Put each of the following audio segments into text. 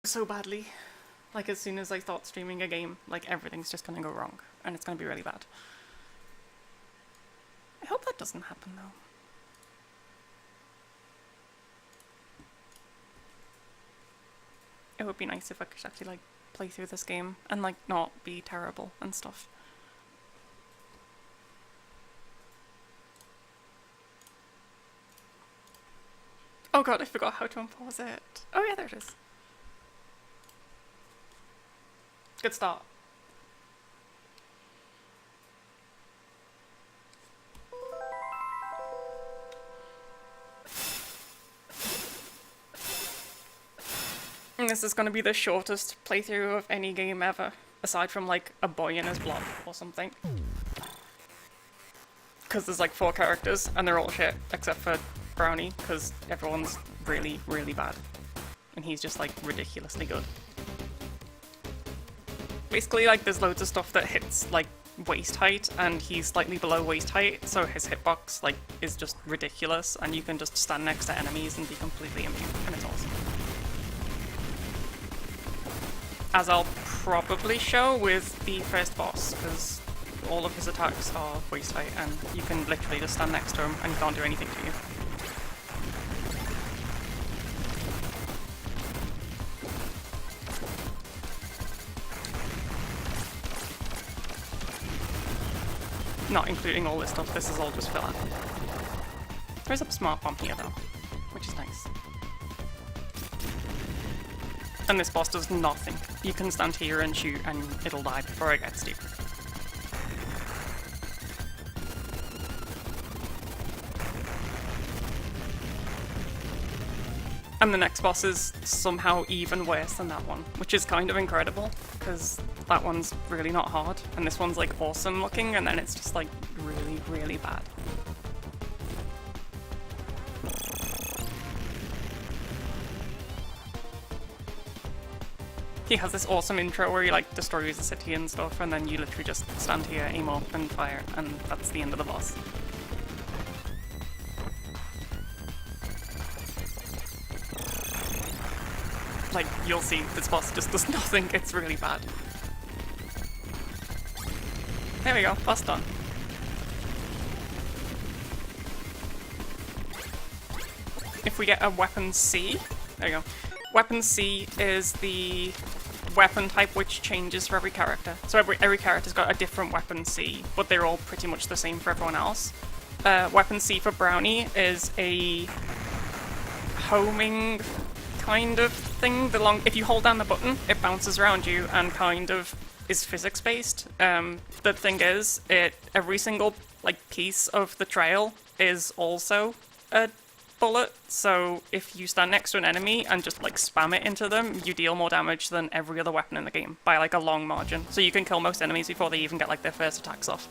so badly. Like, as soon as I start streaming a game, like, everything's just gonna go wrong, and it's gonna be really bad. I hope that doesn't happen, though. It would be nice if I could actually, like, play through this game and, like, not be terrible and stuff. Oh god, I forgot how to unpause it. Oh yeah, there it is. Good start. And this is going to be the shortest playthrough of any game ever, aside from like A Boy in His Blood or something. Because there's like 4 characters and they're all shit, except for Brownie, because everyone's really, really bad. And he's just like ridiculously good. Basically, like, there's loads of stuff that hits like waist height, and he's slightly below waist height, so his hitbox like is just ridiculous, and you can just stand next to enemies and be completely immune, and it's awesome. As I'll probably show with the first boss, because all of his attacks are waist height, and you can literally just stand next to him and he can't do anything to you. Not including all this stuff, this is all just filler. There's a smart bomb here though, which is nice. And this boss does nothing. You can stand here and shoot and it'll die before it gets to you. And the next boss is somehow even worse than that one, which is kind of incredible, because that one's really not hard, and this one's like awesome looking, and then it's just like really, really bad. He has this awesome intro where he like destroys a city and stuff, and then you literally just stand here, aim up, and fire, and that's the end of the boss. Like, you'll see, this boss just does nothing, it's really bad. There we go, boss done. If we get a weapon C, there you go. Weapon C is the weapon type which changes for every character. So every character's got a different weapon C, but they're all pretty much the same for everyone else. Weapon C for Brownie is a homing kind of thing. If you hold down the button, it bounces around you and kind of is physics-based. The thing is, every single like piece of the trail is also a bullet, so if you stand next to an enemy and just like spam it into them, you deal more damage than every other weapon in the game by like a long margin. So you can kill most enemies before they even get like their first attacks off.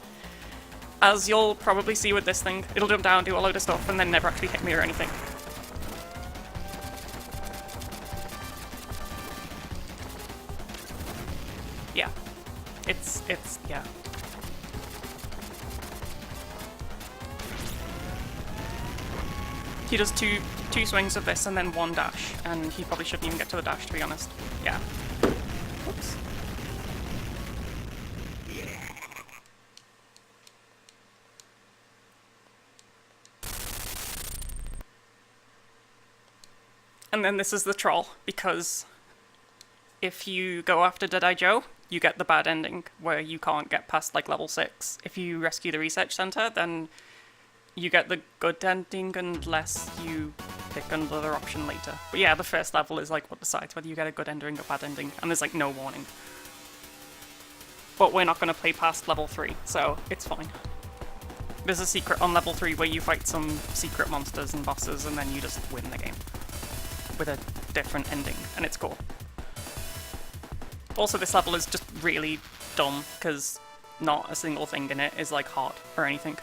As you'll probably see with this thing, it'll jump down, do a load of stuff, and then never actually hit me or anything. Yeah. Yeah. He does two swings of this and then 1 dash, and he probably shouldn't even get to the dash, to be honest. Yeah. Oops. And then this is the troll, because if you go after Deadeye Joe, you get the bad ending, where you can't get past like level 6. If you rescue the research center, then you get the good ending unless you pick another option later. But yeah, the first level is like what decides whether you get a good ending or bad ending, and there's like no warning. But we're not going to play past level 3, so it's fine. There's a secret on level 3 where you fight some secret monsters and bosses, and then you just win the game. With a different ending, and it's cool. Also, this level is just really dumb, because not a single thing in it is like hard or anything.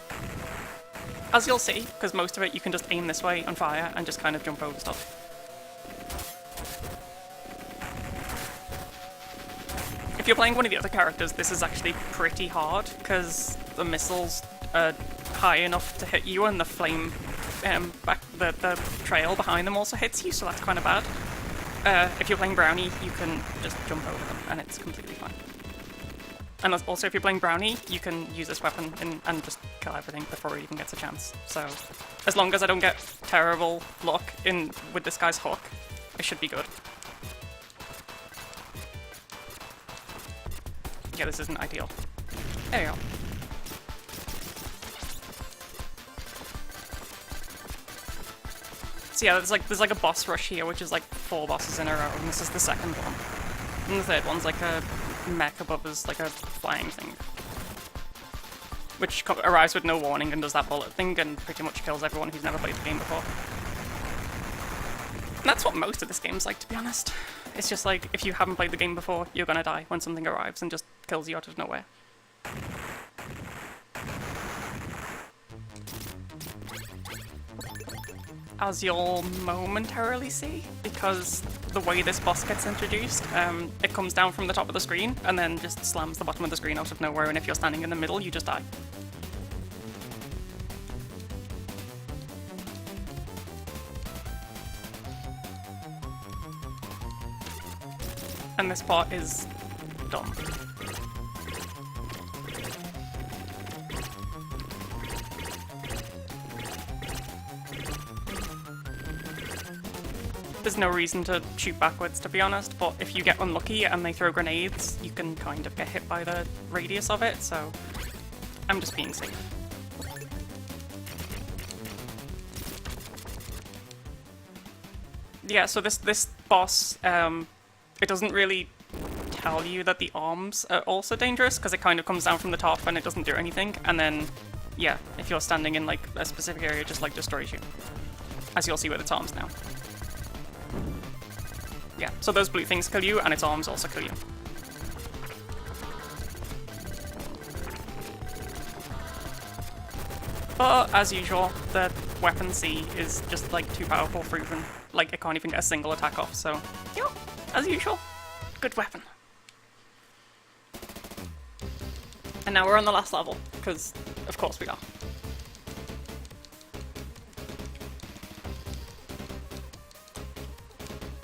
As you'll see, because most of it you can just aim this way and fire and just kind of jump over stuff. If you're playing one of the other characters, this is actually pretty hard, because the missiles are high enough to hit you, and the flame the trail behind them also hits you, so that's kind of bad. if you're playing Brownie, you can just jump over them, and it's completely fine. And also, if you're playing Brownie, you can use this weapon and just kill everything before it even gets a chance. So, as long as I don't get terrible luck with this guy's hook, I should be good. Yeah, this isn't ideal. There you go. So yeah, there's like a boss rush here, which is like 4 bosses in a row, and this is the second one. And the third one's like a mech above us, like a flying thing. Which arrives with no warning and does that bullet thing and pretty much kills everyone who's never played the game before. And that's what most of this game's like, to be honest. It's just like, if you haven't played the game before, you're gonna die when something arrives and just kills you out of nowhere. As you'll momentarily see, because the way this boss gets introduced, it comes down from the top of the screen and then just slams the bottom of the screen out of nowhere, and if you're standing in the middle, you just die. And this part is dumb. There's no reason to shoot backwards, to be honest, but if you get unlucky and they throw grenades, you can kind of get hit by the radius of it, so I'm just being safe. Yeah, so this boss, it doesn't really tell you that the arms are also dangerous, because it kind of comes down from the top and it doesn't do anything, and then, yeah, if you're standing in like a specific area, it just like destroys you. As you'll see with its arms now. Yeah, so those blue things kill you, and its arms also kill you. But, as usual, the weapon C is just, like, too powerful for even, like, it can't even get a single attack off, so, yeah, as usual, good weapon. And now we're on the last level, because, of course we are.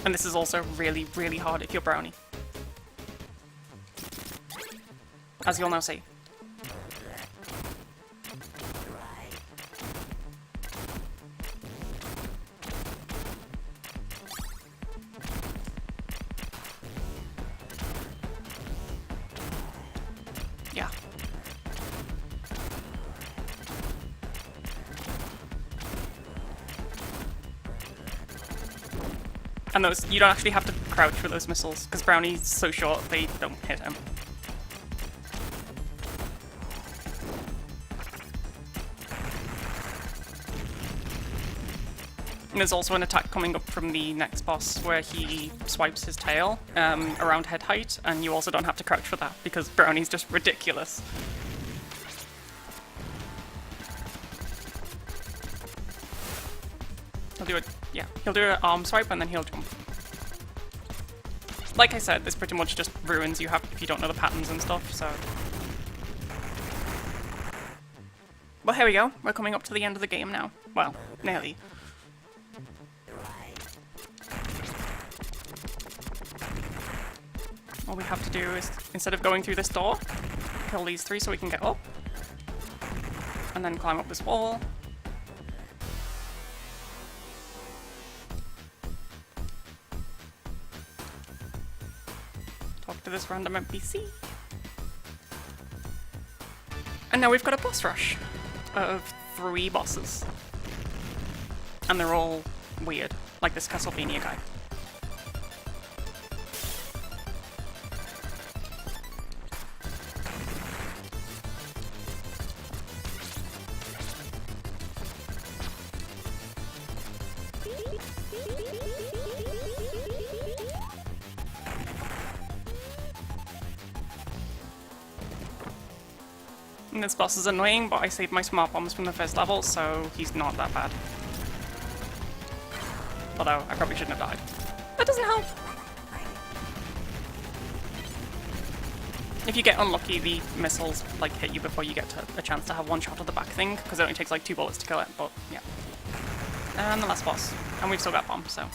And this is also really, really hard if you're Brownie. As you'll now see. Yeah. And those, you don't actually have to crouch for those missiles, because Brownie's so short, they don't hit him. And there's also an attack coming up from the next boss where he swipes his tail around head height, and you also don't have to crouch for that, because Brownie's just ridiculous. He'll do it, yeah, he'll do an arm swipe and then he'll jump. Like I said, this pretty much just ruins you if you don't know the patterns and stuff, so... Well, here we go. We're coming up to the end of the game now. Well, nearly. All we have to do is, instead of going through this door, kill these 3 so we can get up. And then climb up this wall. Talk to this random NPC. And now we've got a boss rush of 3 bosses. And they're all weird, like this Castlevania guy. And this boss is annoying, but I saved my smart bombs from the first level, so he's not that bad. Although, I probably shouldn't have died. That doesn't help! If you get unlucky, the missiles like hit you before you get a chance to have one shot at the back thing, because it only takes like 2 bullets to kill it, but yeah. And the last boss. And we've still got bombs, so...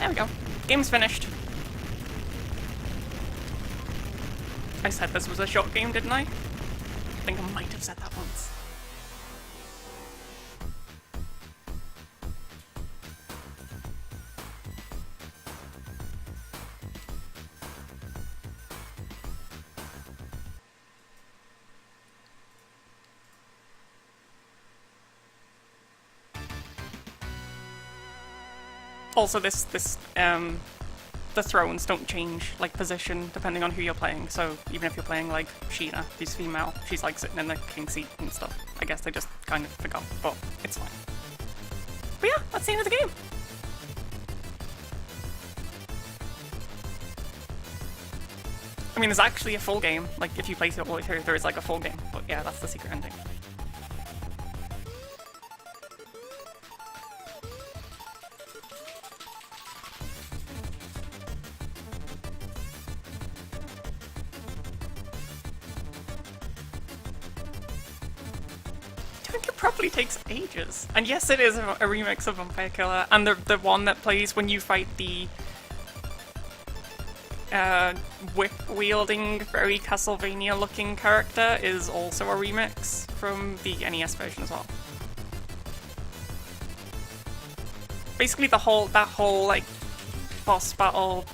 There we go. Game's finished. I said this was a short game, didn't I? I think I might have said that once. Also, the thrones don't change, like, position depending on who you're playing. So even if you're playing, like, Sheena, who's female, she's, like, sitting in the king seat and stuff. I guess they just kind of forgot, but it's fine. But yeah, that's the end of the game. I mean, there's actually a full game. Like, if you play it all the way through, there is, like, a full game. But yeah, that's the secret ending. Probably takes ages. And yes, it is a remix of Vampire Killer, and the one that plays when you fight the whip-wielding, very Castlevania-looking character is also a remix from the NES version as well. Basically, that whole like boss battle,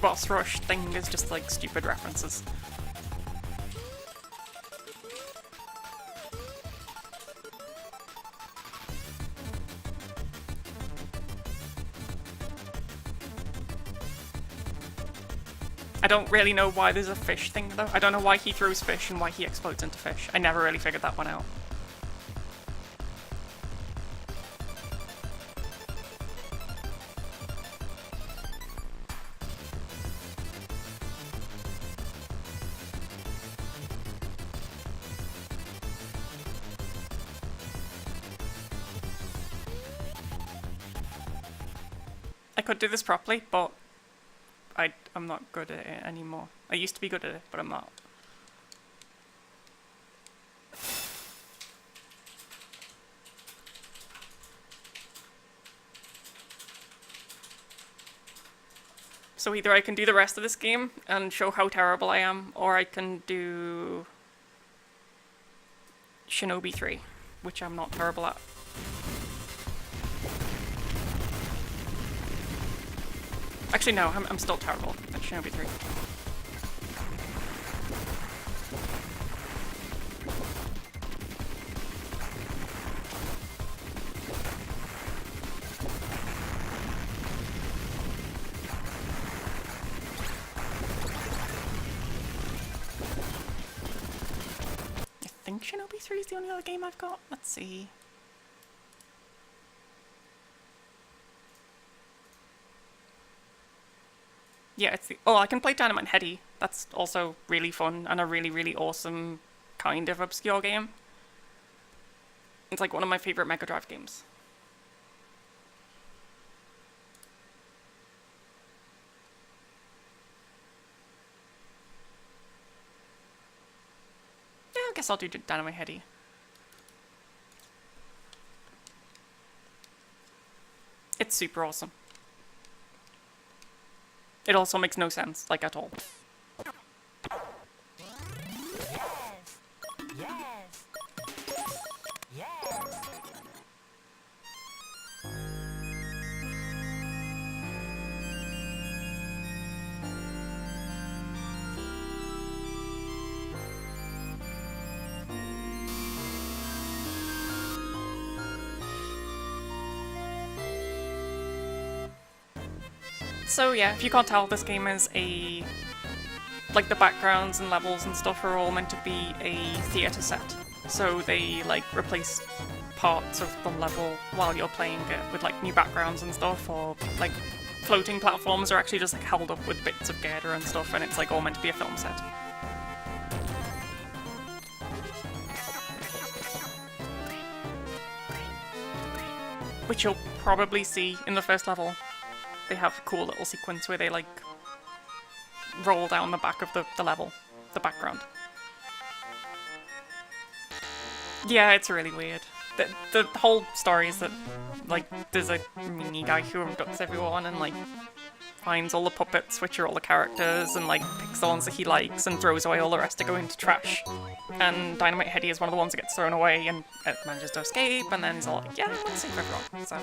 boss rush thing is just like stupid references. I don't really know why there's a fish thing, though. I don't know why he throws fish and why he explodes into fish. I never really figured that one out. I could do this properly, but I'm not good at it anymore. I used to be good at it, but I'm not. So either I can do the rest of this game and show how terrible I am, or I can do Shinobi 3, which I'm not terrible at. Actually, no, I'm still terrible at Shinobi 3. I think Shinobi 3 is the only other game I've got. Let's see. Yeah, it's the... Oh, I can play Dynamite Headdy. That's also really fun and a really, really awesome kind of obscure game. It's like one of my favorite Mega Drive games. Yeah, I guess I'll do Dynamite Headdy. It's super awesome. It also makes no sense, like, at all. Yes. Yes. So yeah, if you can't tell, this game is a... like, the backgrounds and levels and stuff are all meant to be a theatre set. So they, like, replace parts of the level while you're playing it with, like, new backgrounds and stuff, or, like, floating platforms are actually just, like, held up with bits of girder and stuff, and it's, like, all meant to be a film set. Which you'll probably see in the first level. They have a cool little sequence where they, like, roll down the back of the level, the background. Yeah, it's really weird. the whole story is that, like, there's a meanie guy who abducts everyone and, like, finds all the puppets, which are all the characters, and, like, picks the ones that he likes and throws away all the rest to go into trash. And Dynamite Headdy is one of the ones that gets thrown away and manages to escape, and then he's all like, yeah, I'm gonna save everyone. So,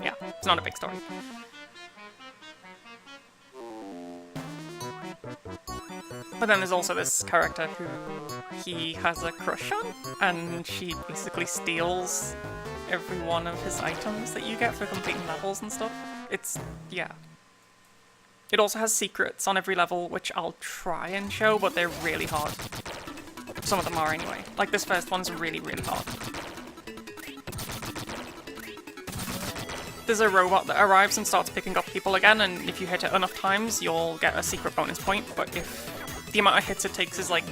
yeah, it's not a big story. But then there's also this character who he has a crush on, and she basically steals every one of his items that you get for completing levels and stuff. It's, yeah. It also has secrets on every level, which I'll try and show, but they're really hard. Some of them are anyway. Like, this first one's really, really hard. There's a robot that arrives and starts picking up people again, and if you hit it enough times, you'll get a secret bonus point, but if the amount of hits it takes is, like,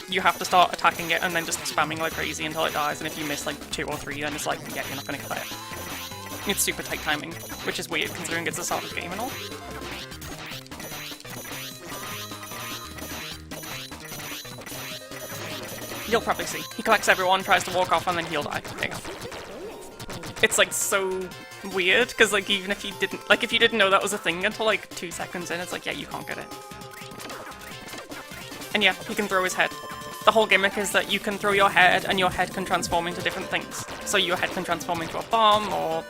you have to start attacking it and then just spamming like crazy until it dies, and if you miss, like, 2 or 3, then it's like, yeah, you're not gonna get it. It's super tight timing, which is weird considering it's the start of the game and all. You'll probably see. He collects everyone, tries to walk off, and then he'll die. There you go. It's, like, so weird, because, like, even if you didn't, like, if you didn't know that was a thing until, like, 2 seconds in, it's like, yeah, you can't get it. And yeah, he can throw his head. The whole gimmick is that you can throw your head, and your head can transform into different things. So your head can transform into a bomb, or,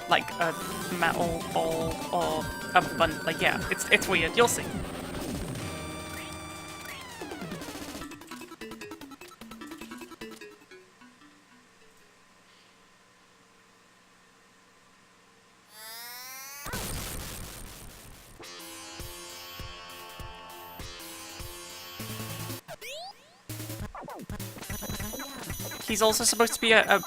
like, a metal ball, or a bun, like, yeah, it's weird. You'll see. He's also supposed to be a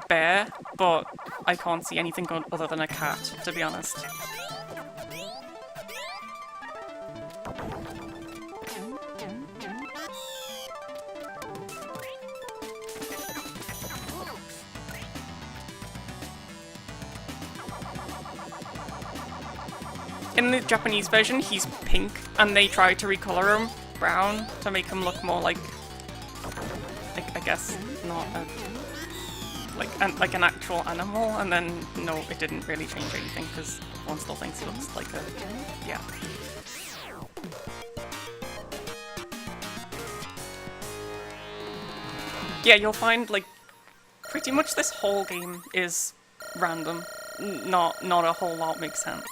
bear, but I can't see anything other than a cat, to be honest. In the Japanese version, he's pink, and they try to recolor him brown to make him look more like I guess not like an actual animal, and then no, it didn't really change anything because one still thinks he looks like a yeah. Yeah, you'll find like pretty much this whole game is random. Not a whole lot makes sense.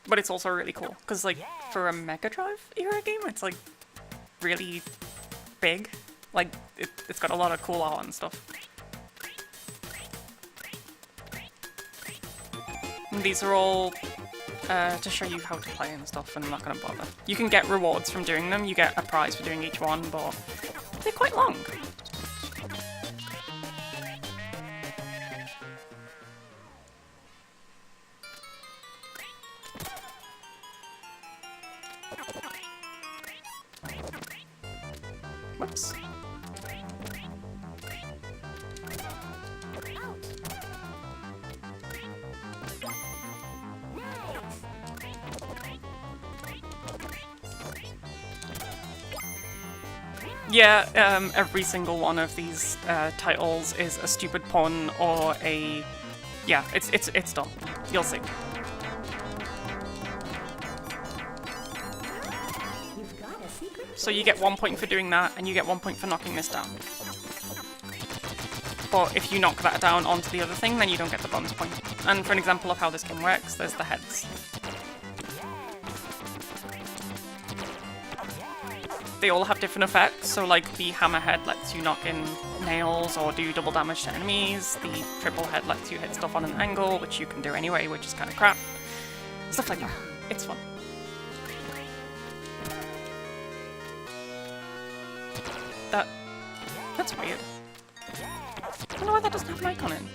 But it's also really cool, because, like, for a Mega Drive era game, it's, like, really big. Like, it's got a lot of cool art and stuff. And these are all to show you how to play and stuff, and I'm not going to bother. You can get rewards from doing them, you get a prize for doing each one, but they're quite long. Whoops. Yeah, every single one of these titles is a stupid pun or a... Yeah, it's dumb. You'll see. So you get 1 point for doing that, and you get 1 point for knocking this down. But if you knock that down onto the other thing, then you don't get the bonus point. And for an example of how this game works, there's the heads. They all have different effects, so like the hammerhead lets you knock in nails or do double damage to enemies, the triple head lets you hit stuff on an angle, which you can do anyway, which is kind of crap. Stuff like that. It's fun. That's weird. I don't know why that doesn't have an icon in.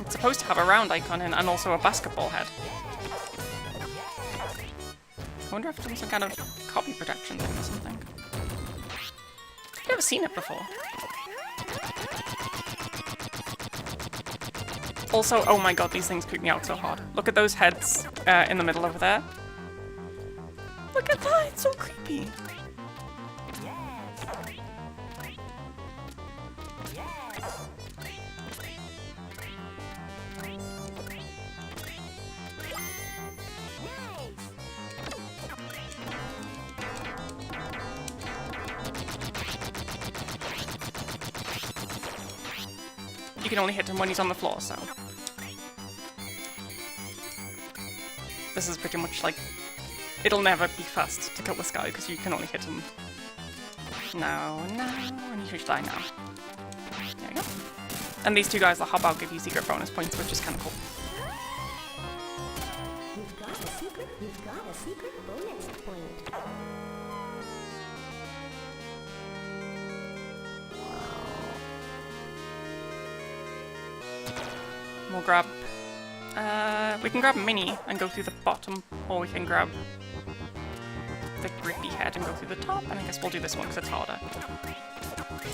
It's supposed to have a round icon in and also a basketball head. I wonder if it's some kind of copy protection thing or something. I've never seen it before. Also, oh my god, these things creep me out so hard. Look at those heads in the middle over there. Look at that, it's so creepy. You can only hit him when he's on the floor, so... This is pretty much like... It'll never be fast to kill this guy, because you can only hit him now, and he should die now. There you go. And these two guys that hop out give you secret bonus points, which is kind of cool. You've got a secret bonus point. We'll grab... we can grab Mini and go through the bottom, or we can grab the grippy head and go through the top, and I guess we'll do this one because it's harder.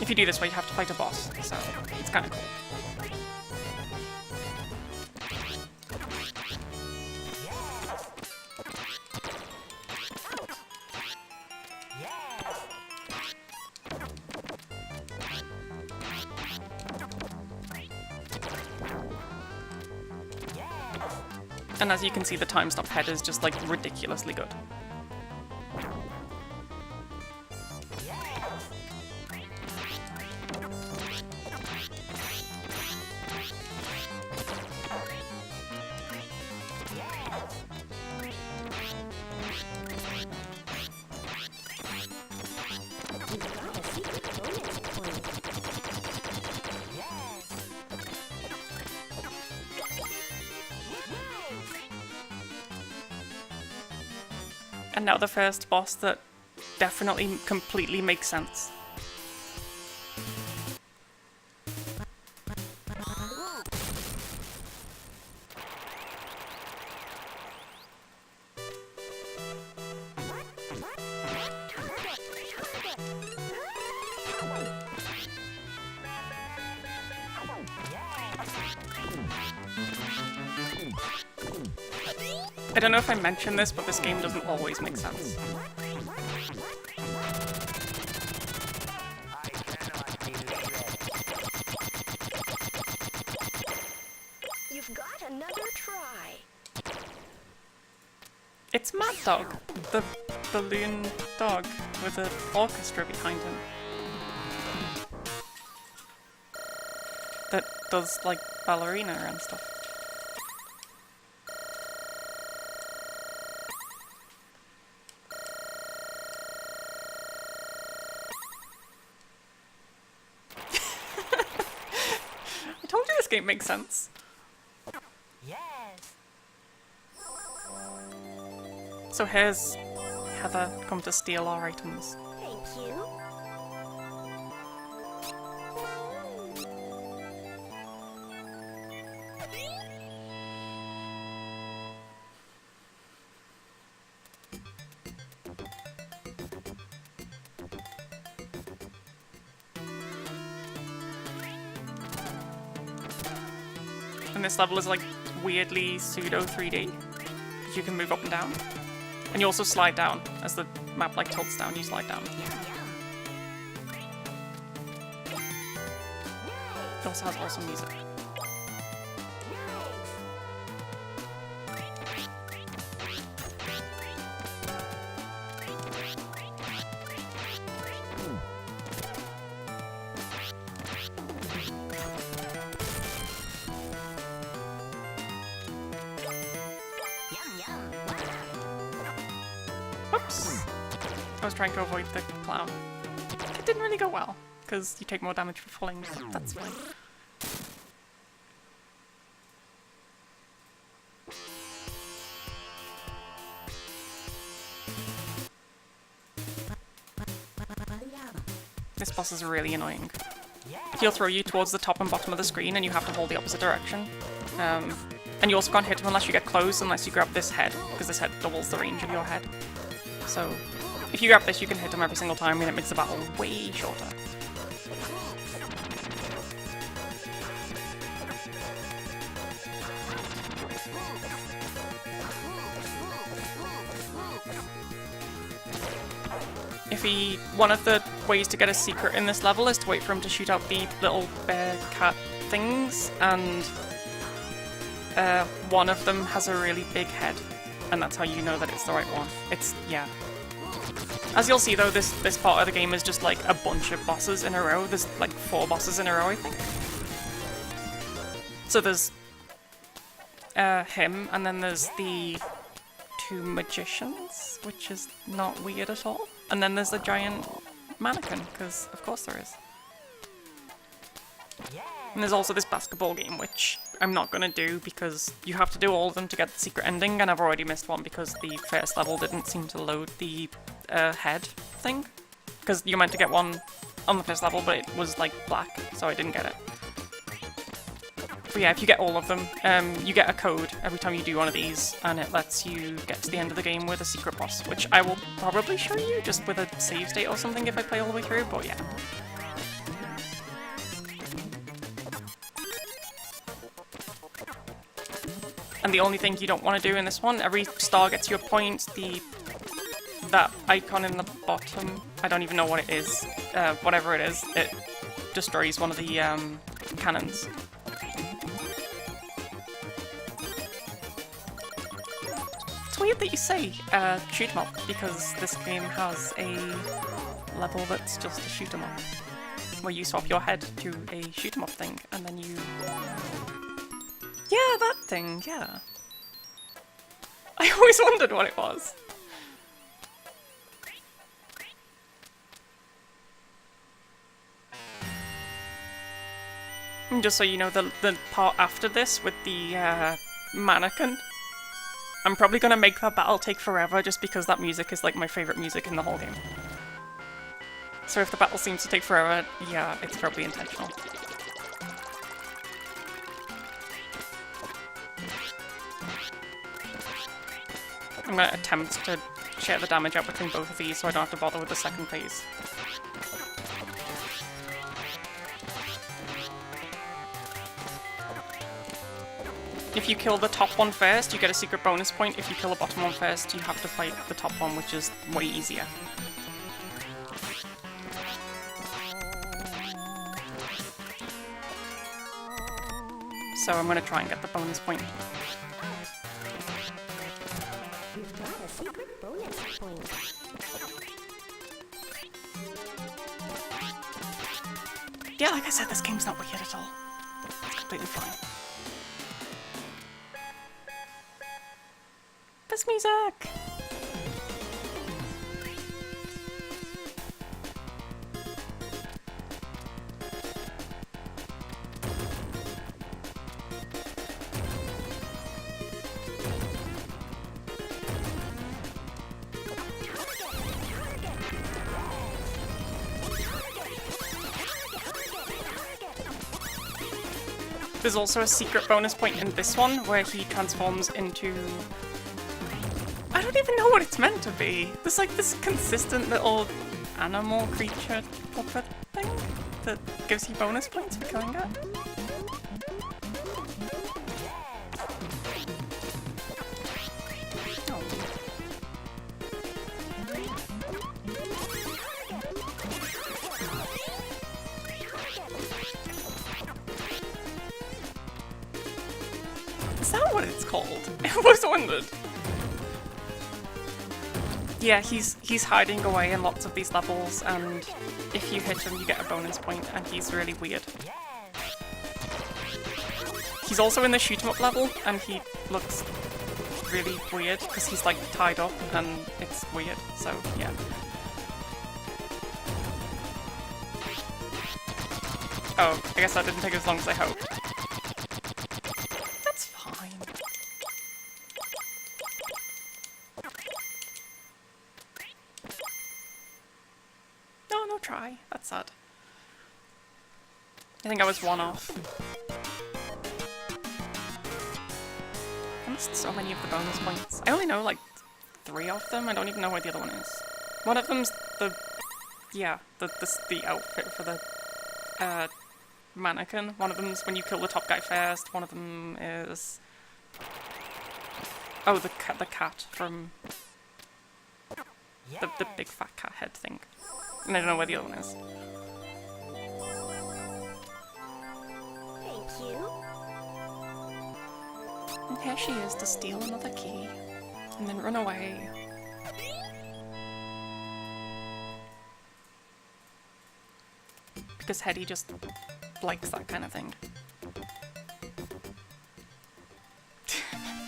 If you do this way, you have to fight a boss, so it's kind of cool. And as you can see, the time stop head is just like ridiculously good. And now the first boss that definitely completely makes sense. I don't know if I mentioned this, but this game doesn't always make sense. You've got another try. It's Mad Dog, the balloon dog with an orchestra behind him. That does, like, ballerina and stuff. Game makes sense. Yes. So here's Heather come to steal our items. Thank you. And this level is like weirdly pseudo 3D, because you can move up and down. And you also slide down. As the map like tilts down, you slide down. It also has awesome music. Oops! I was trying to avoid the clown. It didn't really go well, because you take more damage for falling, but that's fine. This boss is really annoying. He'll throw you towards the top and bottom of the screen and you have to hold the opposite direction. And you also can't hit him unless you get close, unless you grab this head, because this head doubles the range of your head. So, if you grab this, you can hit him every single time and it makes the battle way shorter. One of the ways to get a secret in this level is to wait for him to shoot out the little bear cat things, and one of them has a really big head, and that's how you know that it's the right one. Yeah. As you'll see though, this part of the game is just like a bunch of bosses in a row. There's like 4 bosses in a row, I think. So there's him, and then there's the 2 magicians, which is not weird at all. And then there's a giant mannequin, because of course there is. And there's also this basketball game, which I'm not going to do because you have to do all of them to get the secret ending, and I've already missed one because the first level didn't seem to load the head thing. Because you're meant to get one on the first level, but it was like black, so I didn't get it. But yeah, if you get all of them, you get a code every time you do one of these, and it lets you get to the end of the game with a secret boss, which I will probably show you just with a save state or something if I play all the way through, but yeah. And the only thing you don't want to do in this one, every star gets you a point, that icon in the bottom, I don't even know what it is, whatever it is, it destroys one of the cannons. It's weird that you say shoot 'em up, because this game has a level that's just a shoot 'em up, where you swap your head to a shoot 'em up thing, and then you... Yeah, that thing, yeah. I always wondered what it was. And just so you know, the part after this with the mannequin, I'm probably going to make that battle take forever just because that music is like my favourite music in the whole game. So if the battle seems to take forever, yeah, it's probably intentional. I'm going to attempt to share the damage out between both of these so I don't have to bother with the second phase. If you kill the top one first, you get a secret bonus point. If you kill the bottom one first, you have to fight the top one, which is way easier. So I'm going to try and get the bonus point. You've got a secret bonus point. Yeah, like I said, this game's not weird at all. It's completely fine. This music! There's also a secret bonus point in this one where he transforms into... I don't even know what it's meant to be. There's like this consistent little animal creature puppet thing that gives you bonus points for killing it. Oh. Is that what it's called? I always wondered. Yeah, he's hiding away in lots of these levels, and if you hit him, you get a bonus point, and he's really weird. He's also in the shoot 'em up level, and he looks really weird because he's like tied up, and it's weird. So yeah. Oh, I guess that didn't take as long as I hoped. That's fine. No try. That's sad. I think I was one off. I missed so many of the bonus points. I only know like 3 of them. I don't even know where the other one is. One of them's the... yeah, the outfit for the mannequin. One of them's when you kill the top guy first. One of them is... oh, the cat from... The big fat cat head thing. And I don't know where the other one is. Thank you. And here she is to steal another key. And then run away. Because Headdy just likes that kind of thing.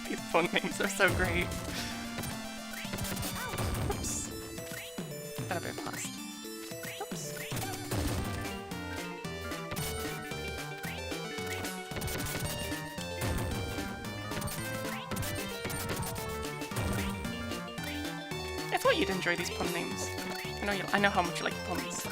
These fun names are so great. Oops. Got a bit fast. Oops. I thought you'd enjoy these pun names. I know how much you like puns.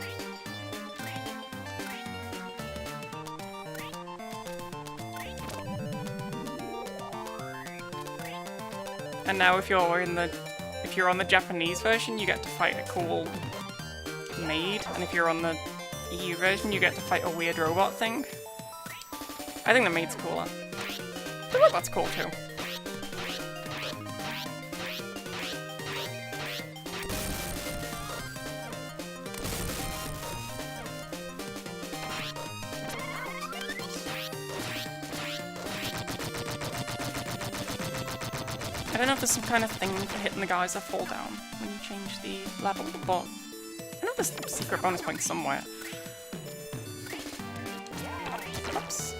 And now if you're on the Japanese version, you get to fight a cool maid, and if you're on the EU version, you get to fight a weird robot thing. I think the maid's cooler. The robot's cool too. I don't know if there's some kind of thing for hitting the guys that fall down when you change the level, but I know there's some secret bonus points somewhere. Oops.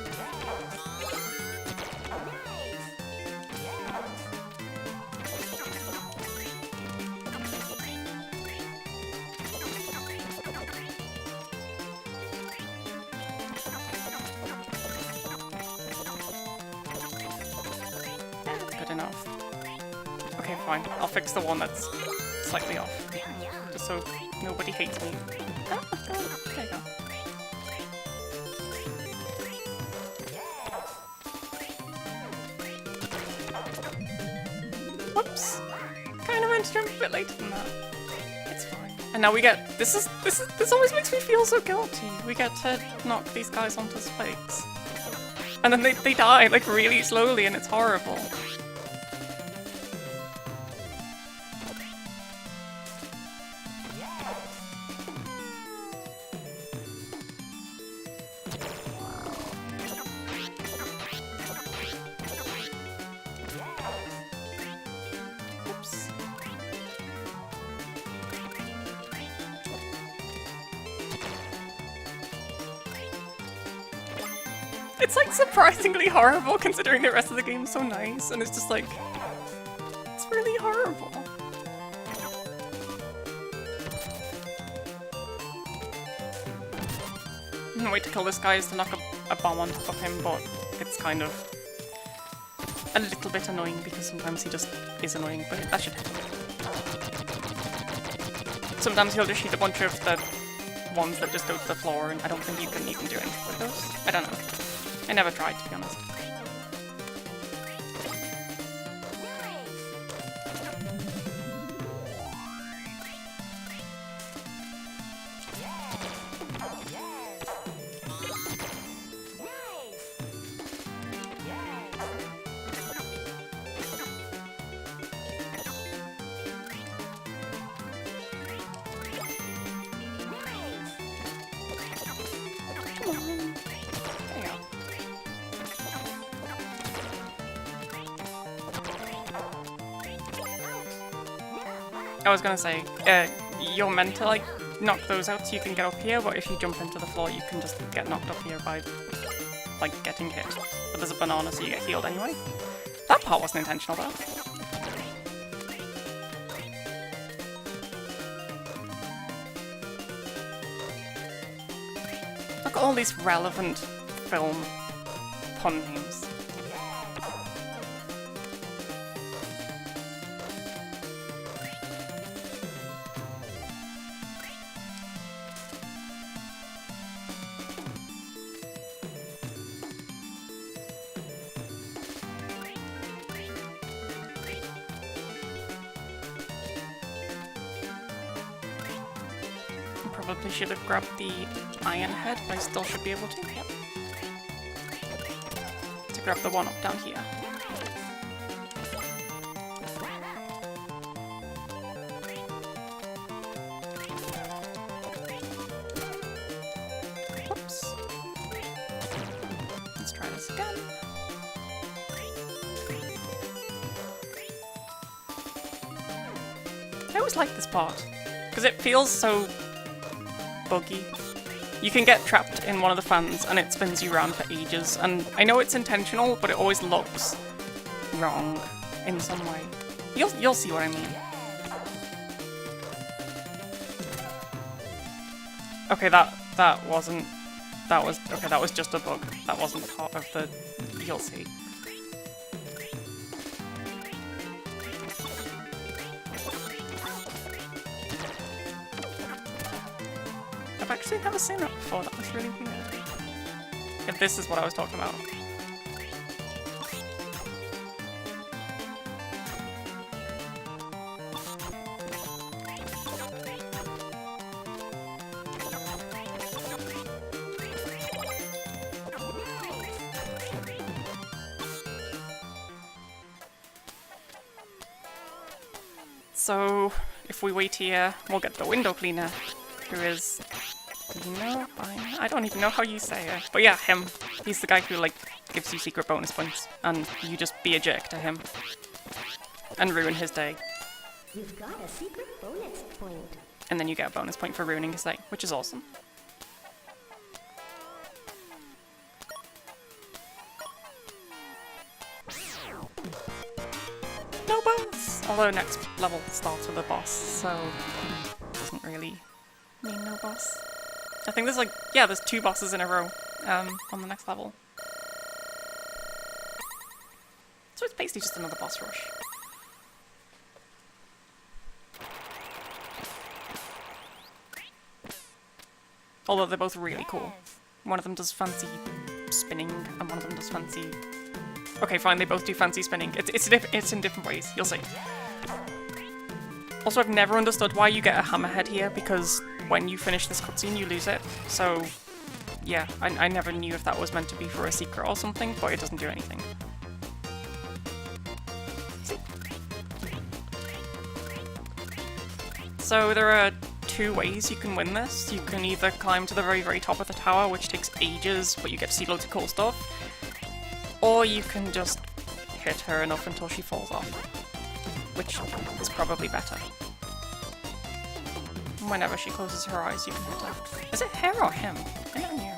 Good enough. Okay, fine. I'll fix the one that's slightly off. Just so nobody hates me. Oh, there you go. Whoops. Kinda meant to jump a bit later than that. It's fine. And now we get this always makes me feel so guilty. We get to knock these guys onto spikes. And then they die like really slowly and it's horrible. It's like surprisingly horrible considering the rest of the game's so nice, and it's just like, it's really horrible. The way to kill this guy is to knock a bomb on top of him, but it's kind of a little bit annoying because sometimes he just is annoying, but that should happen. Sometimes he'll just shoot a bunch of the ones that just go to the floor, and I don't think you can even do anything with those. I don't know. I never tried, to be honest. I was gonna say, you're meant to like knock those out so you can get up here, but if you jump into the floor you can just get knocked up here by like getting hit. But there's a banana so you get healed anyway. That part wasn't intentional though. Look at all these relevant film pun names. Probably should have grabbed the iron head, but I still should be able to. Yep. To grab the one up down here. again. I always like this part, because it feels so buggy. You can get trapped in one of the fans and it spins you around for ages, and I know it's intentional, but it always looks wrong in some way. You'll see what I mean. Okay, that was just a bug. That wasn't part of the... You'll see. I've actually never seen that before. That was really weird. If this is what I was talking about. So, if we wait here, we'll get the window cleaner, who is... I don't even know how you say it. But yeah, him. He's the guy who, like, gives you secret bonus points, and you just be a jerk to him. And ruin his day. You've got a secret bonus point. And then you get a bonus point for ruining his day, which is awesome. No boss! Although next level starts with a boss, so doesn't really mean no boss. I think there's like, yeah, there's 2 bosses in a row on the next level. So it's basically just another boss rush. Although they're both really cool. One of them does fancy spinning, and one of them does fancy... Okay, fine, they both do fancy spinning. It's in different ways, you'll see. Also, I've never understood why you get a hammerhead here, because when you finish this cutscene, you lose it. So, yeah, I never knew if that was meant to be for a secret or something, but it doesn't do anything. So there are 2 ways you can win this. You can either climb to the very, very top of the tower, which takes ages, but you get to see loads of cool stuff. Or you can just hit her enough until she falls off, which is probably better. Whenever she closes her eyes, you can hit her. Is it her or him? I never knew.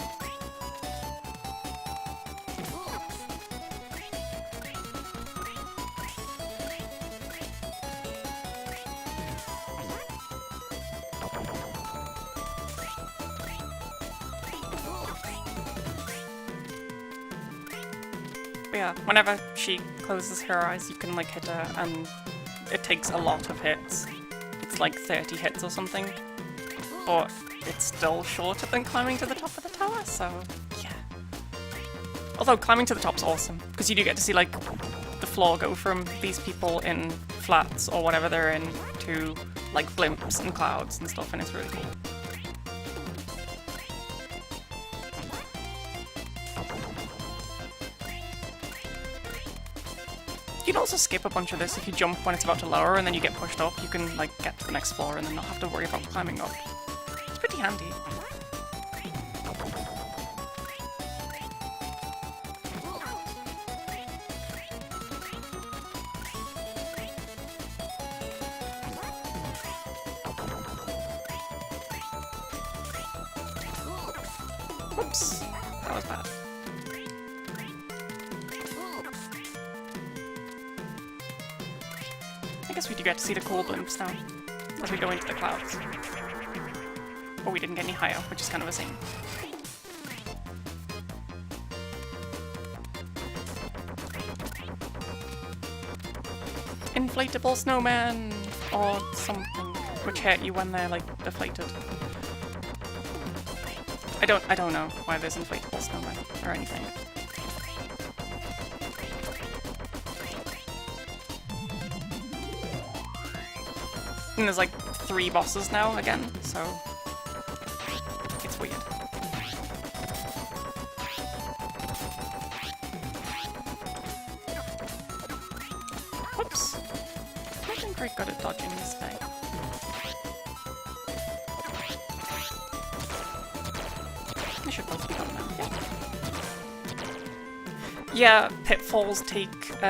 But yeah, whenever she closes her eyes, you can like hit her, and it takes a lot of hits. It's like 30 hits or something, but it's still shorter than climbing to the top of the tower, so yeah. Although climbing to the top's awesome, because you do get to see like the floor go from these people in flats or whatever they're in to like blimps and clouds and stuff, and it's really cool. You can also skip a bunch of this if you jump when it's about to lower and then you get pushed up. You can like get to the next floor and then not have to worry about climbing up. It's pretty handy. Whoops, that was bad. I guess we do get to see the cool blimps now, as we go into the clouds. But we didn't get any higher, which is kind of a shame. Inflatable snowman! Or something, which hurt you when they're, like, deflated. I don't know why there's inflatable snowmen or anything. And there's like 3 bosses now again, so it's weird. Whoops. I'm not being very good at dodging this guy. I should both be gone now. Yeah. Yeah, pitfalls take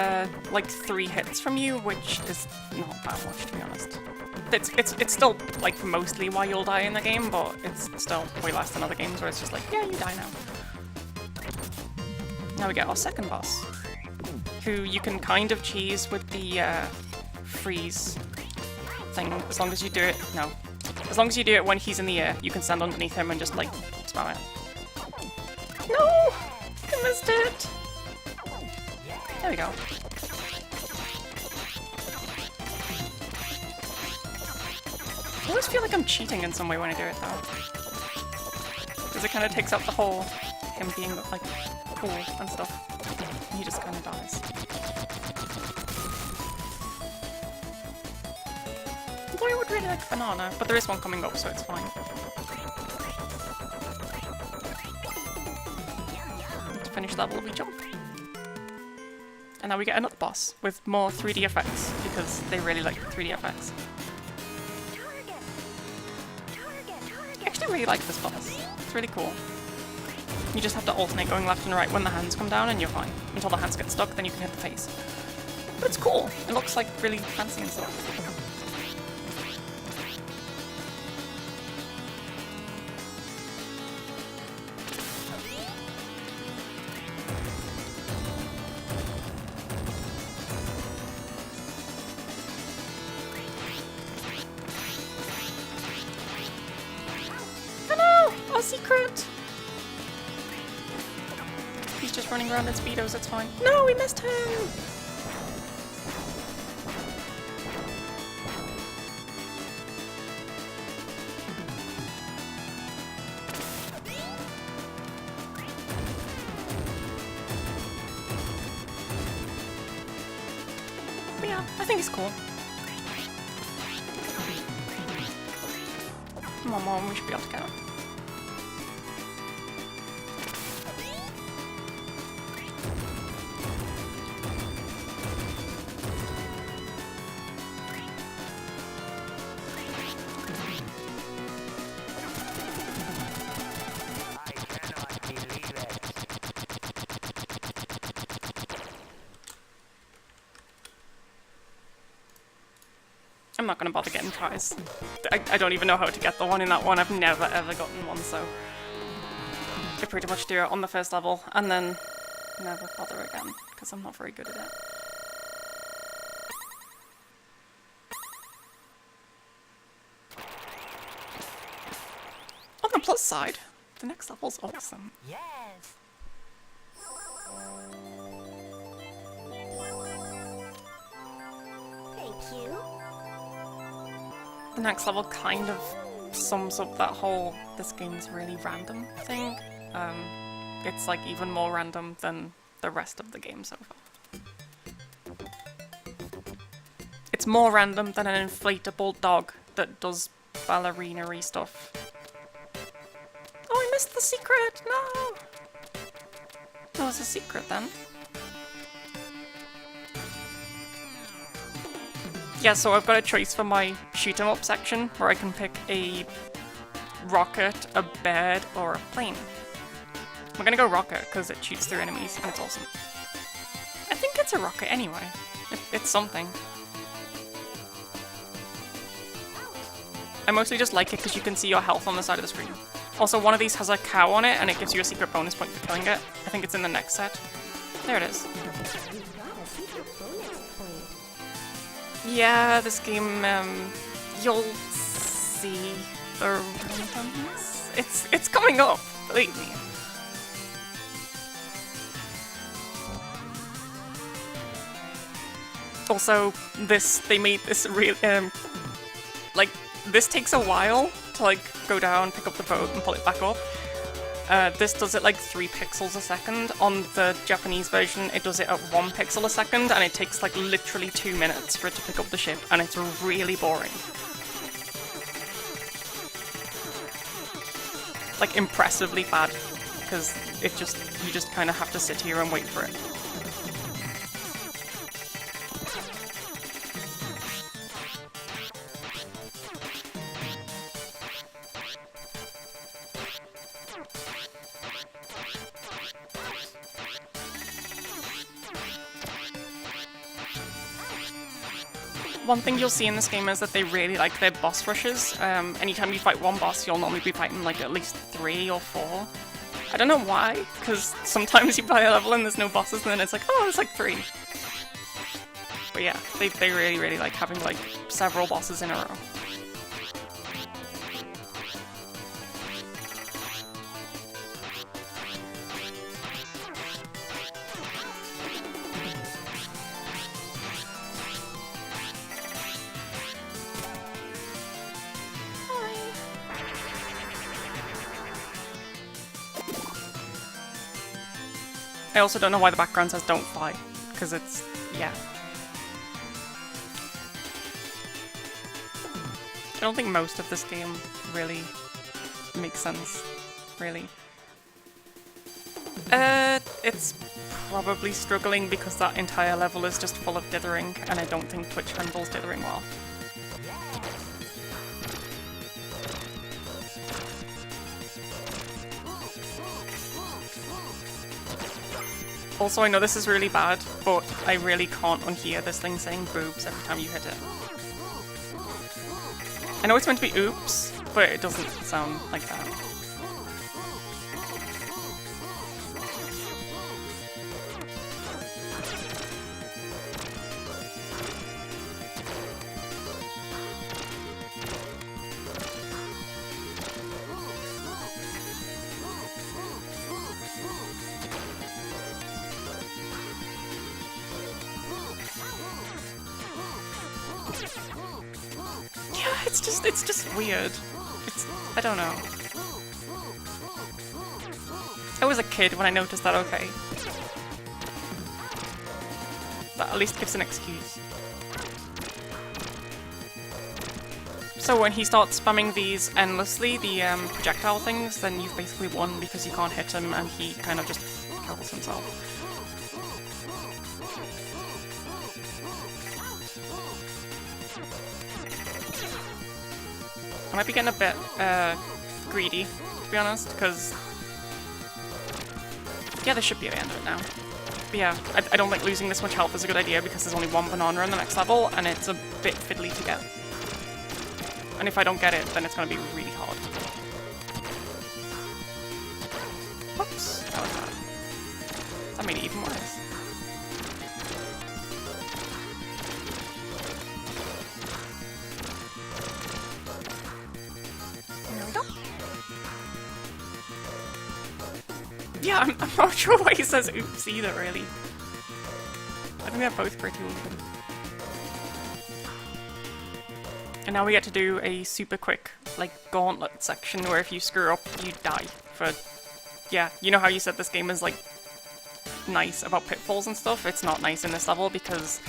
like 3 hits from you, which is not that much, to be honest. It's still like mostly why you'll die in the game, but it's still way less than other games where it's just like, yeah, you die now. Now we get our second boss, who you can kind of cheese with the freeze thing, as long as you do it. No, as long as you do it when he's in the air, you can stand underneath him and just like spam it. No, I missed it. There we go. I always feel like I'm cheating in some way when I do it though, because it kind of takes out the whole him being like cool and stuff. And he just kind of dies. Although I would really like a banana, but there is one coming up, so it's fine. To finish level, we jump. And now we get another boss with more 3D effects, because they really like 3D effects. I actually really like this boss. It's really cool. You just have to alternate going left and right when the hands come down and you're fine. Until the hands get stuck, then you can hit the face. But it's cool. It looks like really fancy and stuff. Secret! He's just running around in speedos, it's fine. No, we missed him! But yeah, I think he's cool. Come on, Mom, we should be able to get him. I'm not gonna bother getting tries. I don't even know how to get the one in that one. I've never ever gotten one, so I pretty much do it on the first level and then never bother again because I'm not very good at it. On the plus side, the next level's awesome. Yes. Thank you. The next level kind of sums up that whole this game's really random thing. It's like even more random than the rest of the game so far. It's more random than an inflatable dog that does ballerina-y stuff. Oh, I missed the secret! No! That was a secret then. Yeah, so I've got a choice for my shoot 'em up section where I can pick a rocket, a bird, or a plane. I'm gonna go rocket because it shoots through enemies and it's awesome. I think it's a rocket anyway. It's something. I mostly just like it because you can see your health on the side of the screen. Also, one of these has a cow on it and it gives you a secret bonus point for killing it. I think it's in the next set. There it is. Yeah, this game, you'll see the randomness. It's coming up, believe me. Also, they made this real, like, this takes a while to, like, go down, pick up the boat, and pull it back up. This does it like 3 pixels a second. On the Japanese version, it does it at 1 pixel a second, and it takes like literally 2 minutes for it to pick up the ship, and it's really boring. Like impressively bad, because you just kind of have to sit here and wait for it. one thing you'll see in this game is that they really like their boss rushes. Anytime you fight one boss, you'll normally be fighting like at least 3 or 4. I don't know why, because sometimes you play a level and there's no bosses and then it's like, oh, there's like 3. But yeah, they really, really like having like several bosses in a row. I also don't know why the background says don't fly, because it's, yeah. I don't think most of this game really makes sense, really. It's probably struggling because that entire level is just full of dithering, and I don't think Twitch handles dithering well. Also, I know this is really bad, but I really can't unhear this thing saying boobs every time you hit it. I know it's meant to be oops, but it doesn't sound like that. It's just weird. I don't know. I was a kid when I noticed that, okay. That at least gives an excuse. So when he starts spamming these endlessly, the projectile things, then you've basically won because you can't hit him and he kind of just kills himself. I might be getting a bit greedy, to be honest, because yeah, this should be the end of it now. But yeah, I don't think losing this much health is a good idea because there's only one banana in the next level, and it's a bit fiddly to get. And if I don't get it, then it's going to be really hard. Whoops, that was bad. That made it even worse. Yeah, I'm not sure why he says oops either, really. I think they're both pretty weird. And now we get to do a super quick, like, gauntlet section where if you screw up, you die. For, yeah, you know how you said this game is, like, nice about pitfalls and stuff? It's not nice in this level because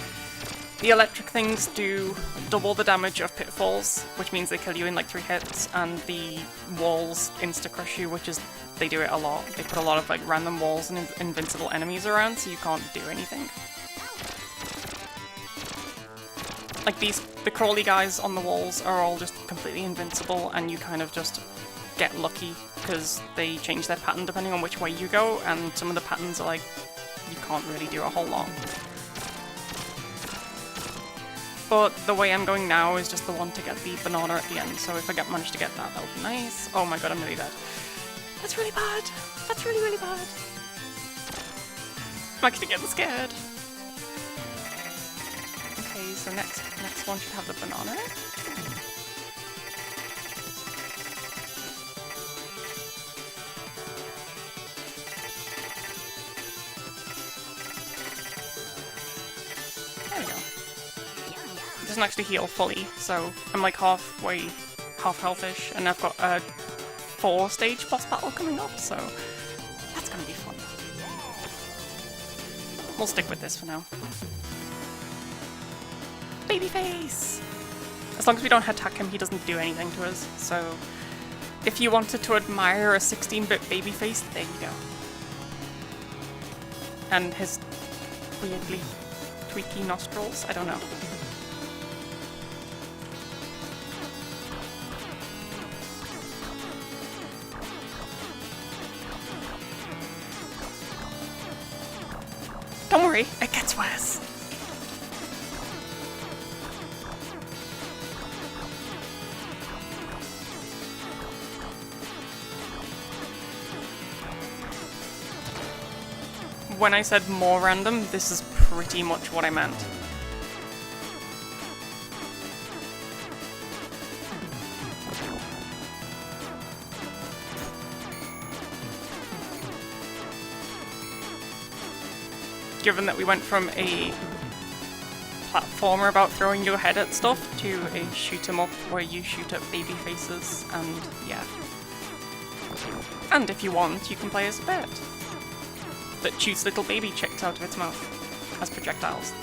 the electric things do double the damage of pitfalls, which means they kill you in like 3 hits, and the walls insta-crush you, which is, they do it a lot. They put a lot of like random walls and invincible enemies around, so you can't do anything. Like the crawly guys on the walls are all just completely invincible, and you kind of just get lucky because they change their pattern depending on which way you go, and some of the patterns are like, you can't really do a whole lot. But the way I'm going now is just the one to get the banana at the end, so if I manage to get that, that would be nice. Oh my god, I'm nearly dead. That's really bad. That's really, really bad. I'm actually getting scared. Okay, so next one should have the banana. There we go. It doesn't actually heal fully, so I'm like half healthish, and I've got a 4-stage boss battle coming up, so that's gonna be fun. We'll stick with this for now. Babyface! As long as we don't attack him, he doesn't do anything to us, so if you wanted to admire a 16-bit babyface, there you go. And his weirdly tweaky nostrils, I don't know. Don't worry, it gets worse. when I said more random, this is pretty much what I meant. Given that we went from a platformer about throwing your head at stuff to a shoot 'em up where you shoot at baby faces, and yeah. And if you want, you can play as a bird that shoots little baby chicks out of its mouth as projectiles.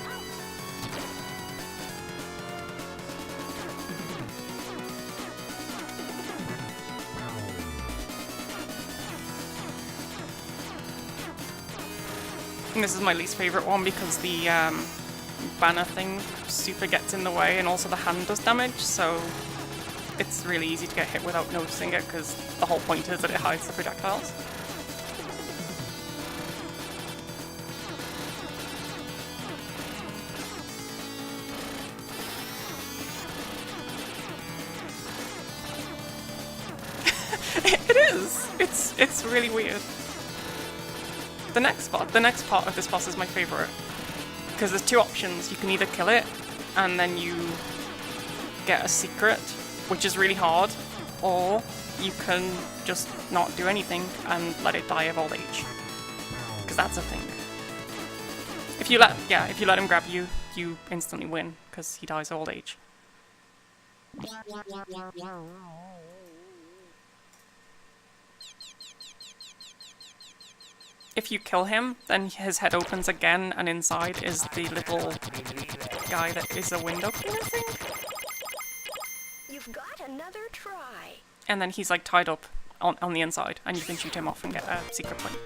And this is my least favourite one because the banner thing super gets in the way, and also the hand does damage, so it's really easy to get hit without noticing it because the whole point is that it hides the projectiles. It is! It's really weird. The next part of this boss is my favourite. Because there's two options. You can either kill it, and then you get a secret, which is really hard, or you can just not do anything and let it die of old age. Because that's a thing. If you let him grab you, you instantly win, because he dies of old age. If you kill him, then his head opens again, and inside is the little guy that is a window cleaner thing. You've got another try. And then he's like tied up on the inside, and you can shoot him off and get a secret point.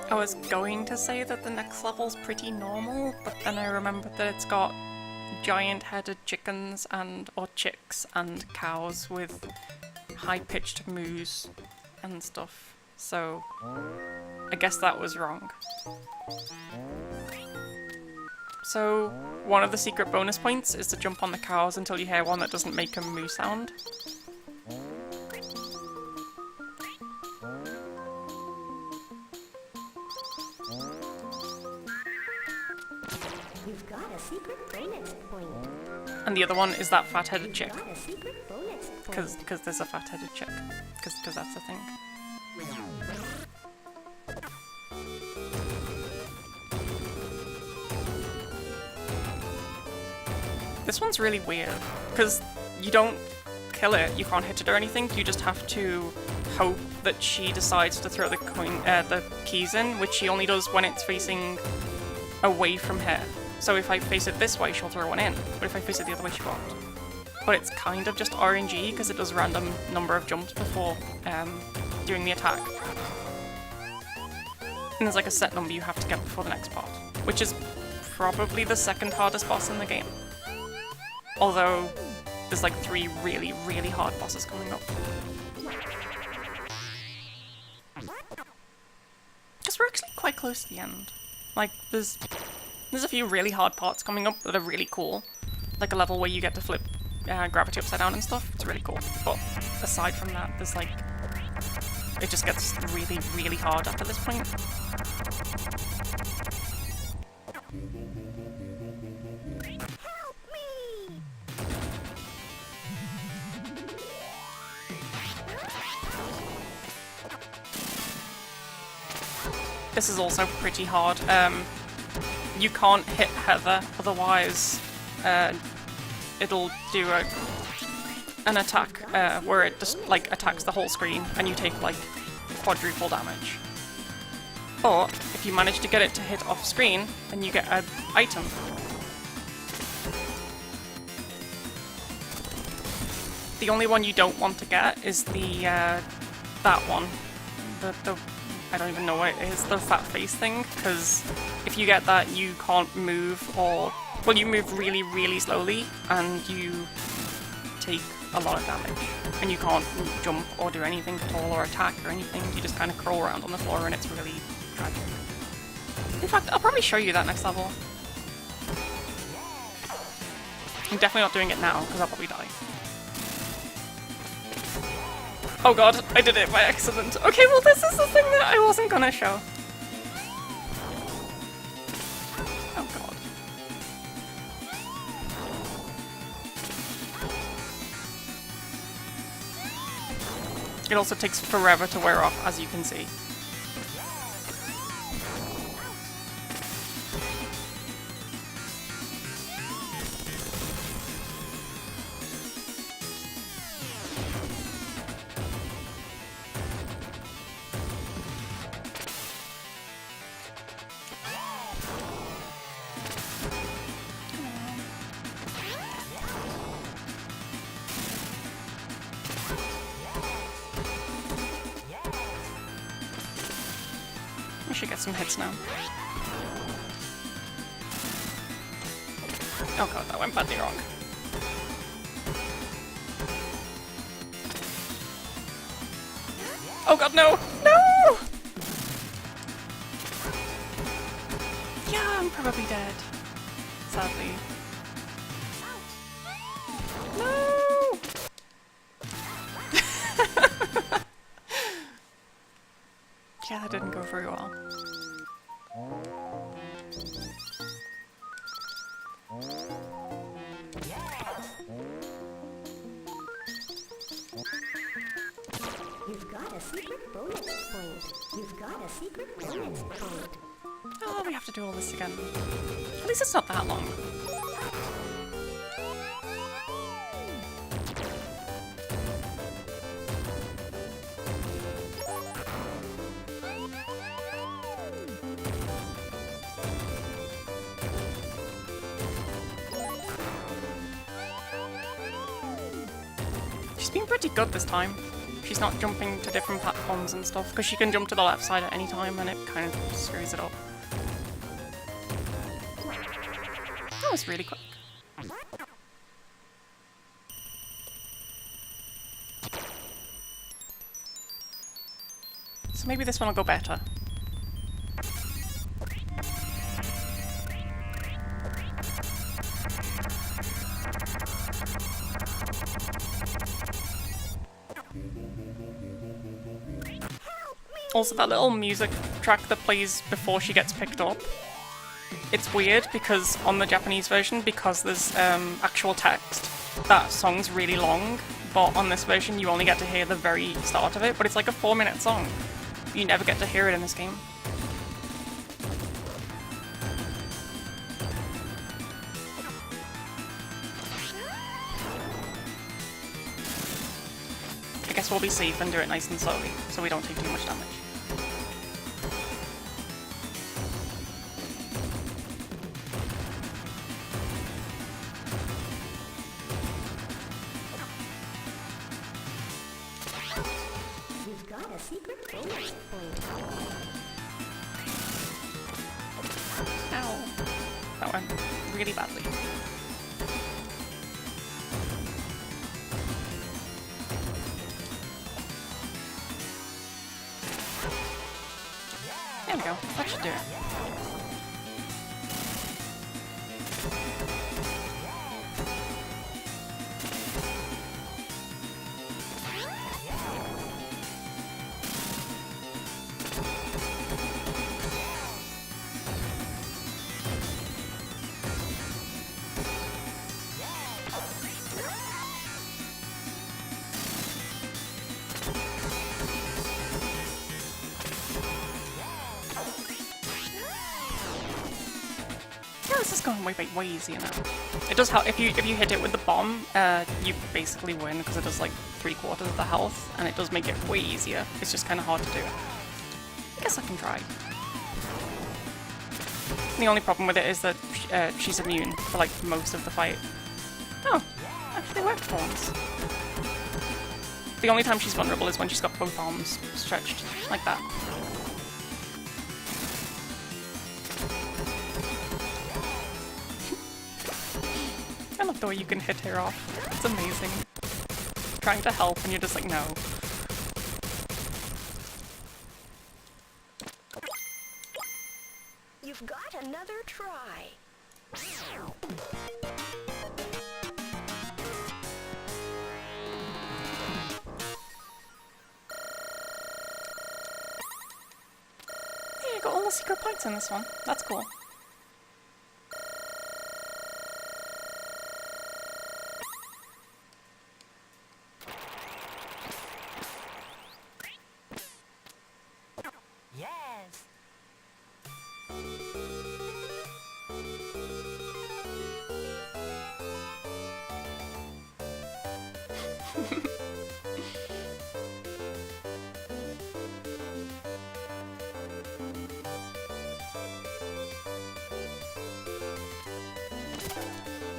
I was going to say that the next level's pretty normal, but then I remembered that it's got giant-headed chickens or chicks and cows with high-pitched moos and stuff, so I guess that was wrong. So one of the secret bonus points is to jump on the cows until you hear one that doesn't make a moo sound. You've got a secret bonus point. And the other one is that fat-headed chick. Got a secret bonus point. Because there's a fat-headed chick. Because that's a thing. This one's really weird, because you don't kill it, you can't hit it or anything, you just have to hope that she decides to throw the keys in, which she only does when it's facing away from her. So if I face it this way, she'll throw one in, but if I face it the other way, she won't. But it's kind of just RNG, because it does random number of jumps before doing the attack. And there's like a set number you have to get before the next part, which is probably the second hardest boss in the game. Although, there's like 3 really, really hard bosses coming up. Because we're actually quite close to the end. Like, there's a few really hard parts coming up that are really cool. Like a level where you get to flip gravity upside down and stuff. It's really cool. But aside from that, there's like... it just gets really, really hard after this point. This is also pretty hard. You can't hit Heather, otherwise it'll do an attack where it just like attacks the whole screen and you take like quadruple damage. But if you manage to get it to hit off screen, then you get an item. The only one you don't want to get is the that one. The I don't even know what it is, the fat face thing, because if you get that, you can't move or... Well, you move really, really slowly, and you take a lot of damage. And you can't jump or do anything at all, or attack or anything. You just kind of crawl around on the floor, and it's really tragic. In fact, I'll probably show you that next level. I'm definitely not doing it now, because I'll probably die. Oh god, I did it by accident. Okay, well this is the thing that I wasn't gonna show. Oh god. It also takes forever to wear off, as you can see. We should get some hits now. Oh god, that went badly wrong. Oh god, no! No! Yeah, I'm probably dead. Sadly. No! Yeah, that didn't go very well. You've got a secret bonus point. You've got a secret bonus point. Oh, we have to do all this again. At least it's not that long. She's been pretty good this time. She's not jumping to different platforms and stuff, because she can jump to the left side at any time and it kind of screws it up. That was really quick. So maybe this one will go better. Also, that little music track that plays before she gets picked up, it's weird because on the Japanese version, because there's actual text, that song's really long, but on this version you only get to hear the very start of it, but it's like a 4-minute song. You never get to hear it in this game. I guess we'll be safe and do it nice and slowly, so we don't take too much damage. You've got a secret bonus point. Ow. That went really badly. There we go. That should do it. This is going way easier now. It does help if you hit it with the bomb, you basically win because it does like 3/4 of the health, and it does make it way easier. It's just kind of hard to do. I guess I can try. The only problem with it is that she's immune for like most of the fight. Oh, actually worked for once. The only time she's vulnerable is when she's got both arms stretched like that. the way you can hit her off. It's amazing. Trying to help and you're just like, no. You've got another try. Yeah, you got all the secret points in this one. That's cool. Yes.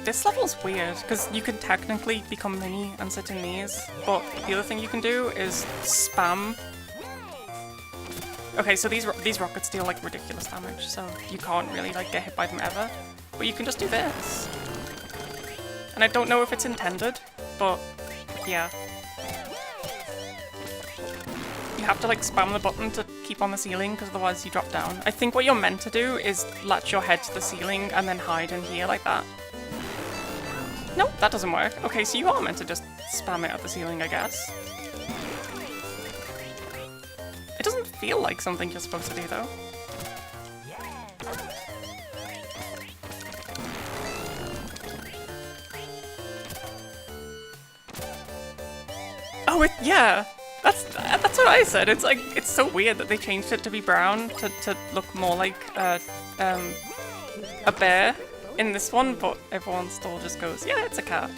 This level's weird, because you can technically become mini and sit in these, but the other thing you can do is spam. Okay, so these rockets deal like ridiculous damage, so you can't really like get hit by them ever. But you can just do this. And I don't know if it's intended, but yeah. You have to like spam the button to keep on the ceiling, because otherwise you drop down. I think what you're meant to do is latch your head to the ceiling and then hide in here like that. Nope, that doesn't work. Okay, so you are meant to just spam it at the ceiling, I guess. It doesn't feel like something you're supposed to do, though. Oh, yeah! That's what I said. It's like, it's so weird that they changed it to be brown to look more like a bear in this one, but everyone still just goes, yeah, it's a cat.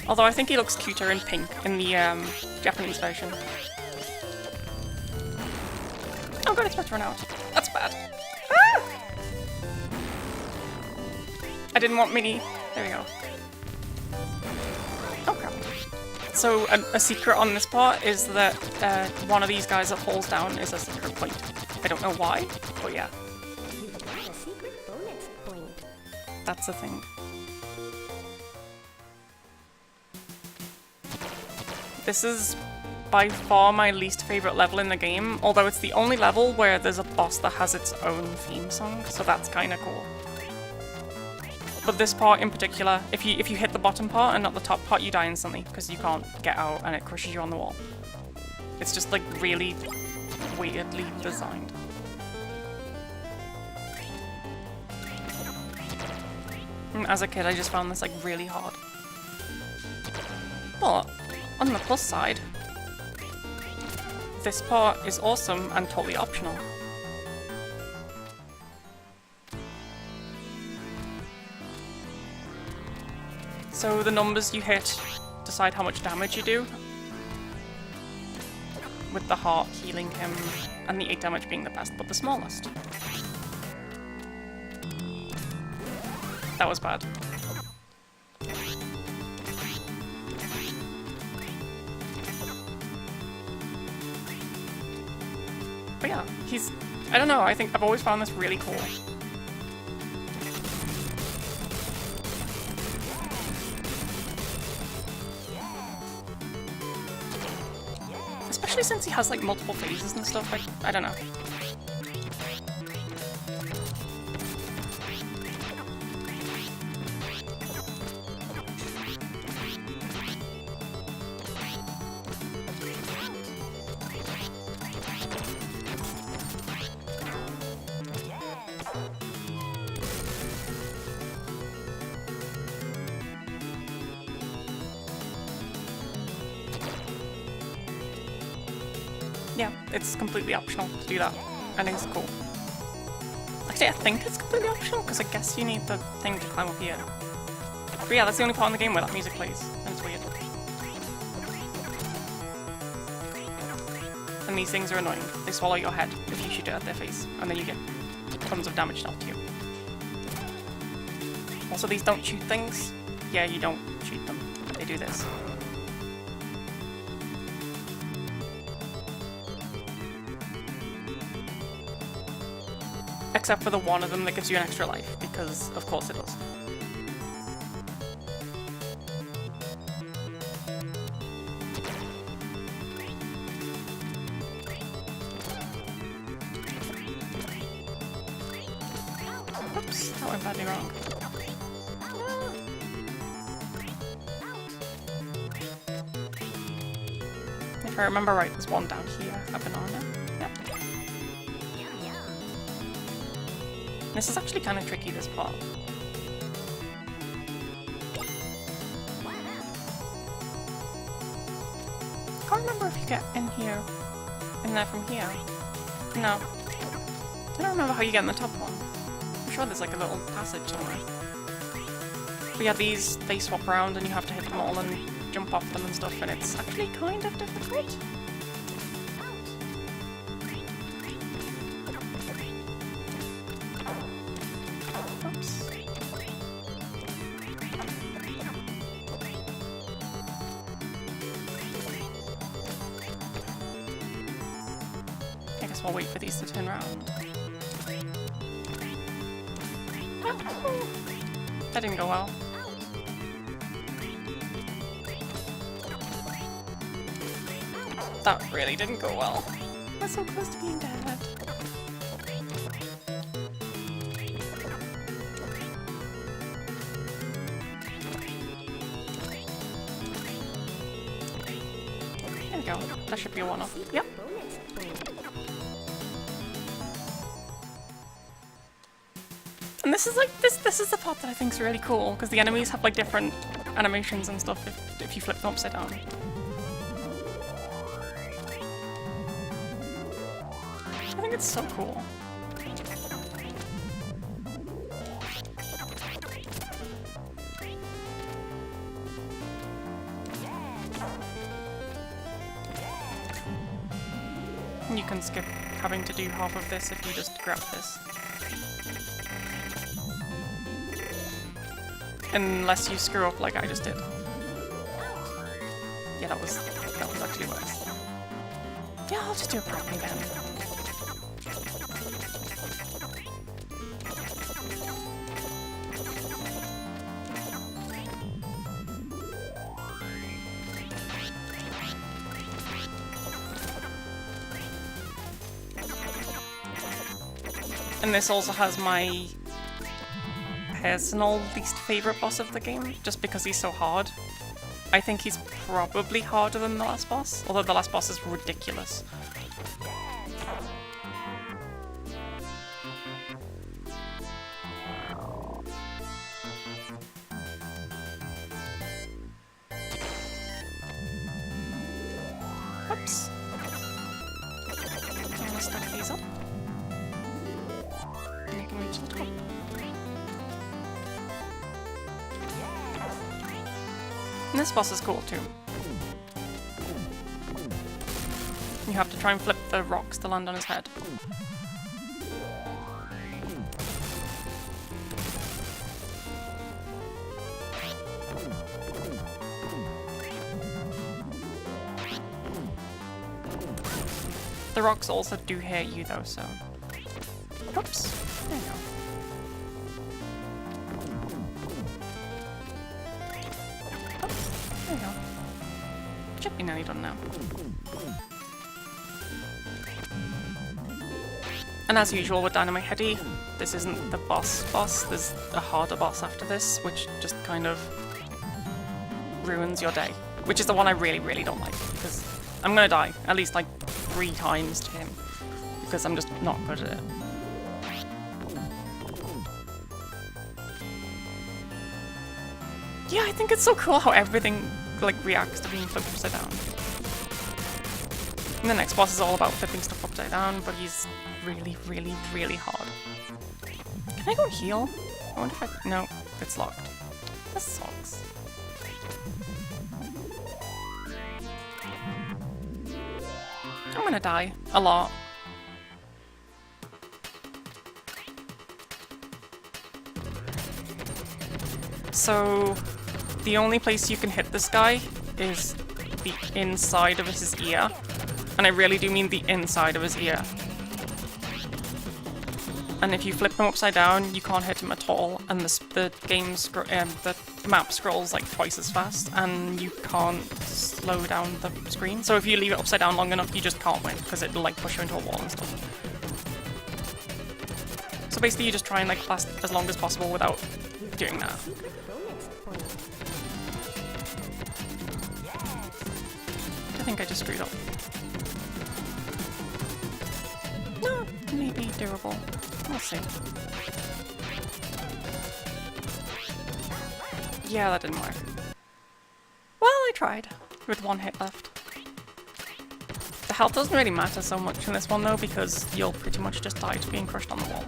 Although I think he looks cuter in pink in the Japanese version. Oh god, it's about to run out. That's bad. Ah! I didn't want mini. There we go. Oh crap. So a secret on this part is that one of these guys that falls down is a secret point. I don't know why, but yeah. You've got a secret bonus point. That's the thing. This is by far my least favorite level in the game, although it's the only level where there's a boss that has its own theme song, so that's kind of cool. But this part in particular, if you hit the bottom part and not the top part, you die instantly because you can't get out and it crushes you on the wall. It's just like really weirdly designed. And as a kid, I just found this like really hard. But on the plus side, this part is awesome and totally optional. So the numbers you hit decide how much damage you do, with the heart healing him and the 8 damage being the best, but the smallest. That was bad. But yeah, he's... I don't know, I think I've always found this really cool. Especially since he has like multiple phases and stuff, I don't know. Yeah, it's completely optional to do that. I think it's cool. Actually, I think it's completely optional because I guess you need the thing to climb up here. But yeah, that's the only part in the game where that music plays, and it's weird. And these things are annoying. They swallow your head if you shoot it at their face, and then you get tons of damage dealt to you. Also, these don't shoot things. Yeah, you don't shoot them. They do this. except for the one of them that gives you an extra life, because of course it does. Oops, that went badly wrong. If I remember right, there's one down here, a banana. Yep. This is actually kind of tricky, this part. I can't remember if you get in there from here. No. I don't remember how you get in the top one. I'm sure there's like a little passage somewhere. But yeah, these, they swap around and you have to hit them all and jump off them and stuff, and it's actually kind of difficult. Oops. I guess we'll wait for these to turn around. Oh, that didn't go well. That really didn't go well. We're so close to being dead. There we go. That should be a one-off. Yep. And this is like this is the part that I think is really cool, because the enemies have like different animations and stuff if you flip them upside down. I think it's so cool. And you can skip having to do half of this if you just grab this. Unless you screw up like I just did. Yeah, that was actually worse. Yeah, I'll just do it properly then. And this also has my personal least favourite boss of the game, just because he's so hard. I think he's probably harder than the last boss, although the last boss is ridiculous. Oops. I'm gonna stack these up. And you can reach the top. And this boss is cool too. You have to try and flip the rocks to land on his head. The rocks also do hit you though, so... Oops. There you go. There you go. Should be nearly done now. And as usual with Dynamite Headdy, this isn't the boss, there's a harder boss after this, which just kind of ruins your day. Which is the one I really don't like, because I'm gonna die at least like 3 times to him, because I'm just not good at it. Yeah, I think it's so cool how everything like reacts to being flipped upside down. And the next boss is all about flipping stuff upside down, but he's really hard. Can I go heal? I wonder if I... No, it's locked. This sucks. I'm gonna die. A lot. So... the only place you can hit this guy is the inside of his ear. And I really do mean the inside of his ear. and if you flip them upside down, you can't hit them at all, and the map scrolls like twice as fast, and you can't slow down the screen. So if you leave it upside down long enough, you just can't win, because it'll like push you into a wall and stuff. So basically you just try and like last as long as possible without doing that. I think I just screwed up. No, maybe doable. We'll see. Yeah, that didn't work. Well, I tried, with one hit left. The health doesn't really matter so much in this one though, because you'll pretty much just die to being crushed on the wall.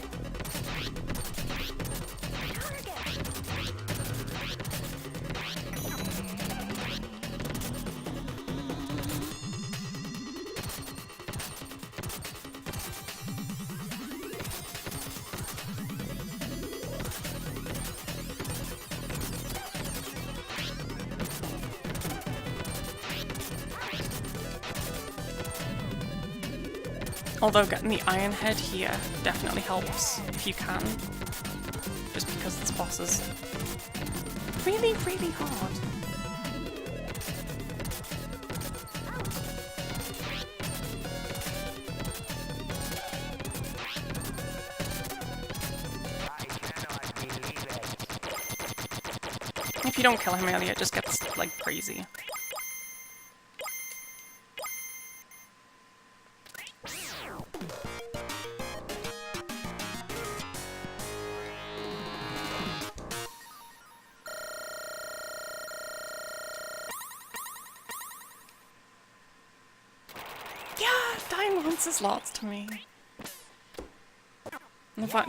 Although getting the Iron Head here definitely helps if you can, just because this boss is really, really hard. If you don't kill him early, it just gets like crazy. Is lots to me.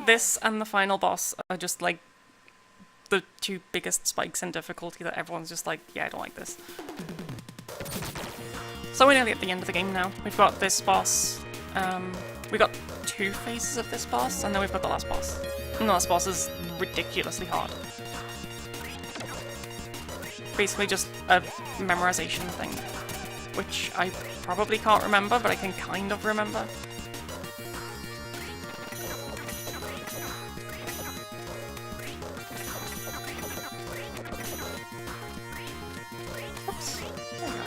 This and the final boss are just like the two biggest spikes in difficulty that everyone's just like, yeah, I don't like this. So we're nearly at the end of the game now. We've got this boss, we got 2 phases of this boss, and then we've got the last boss. And the last boss is ridiculously hard. Basically just a memorization thing, which I probably can't remember, but I can kind of remember. Oops. There we go.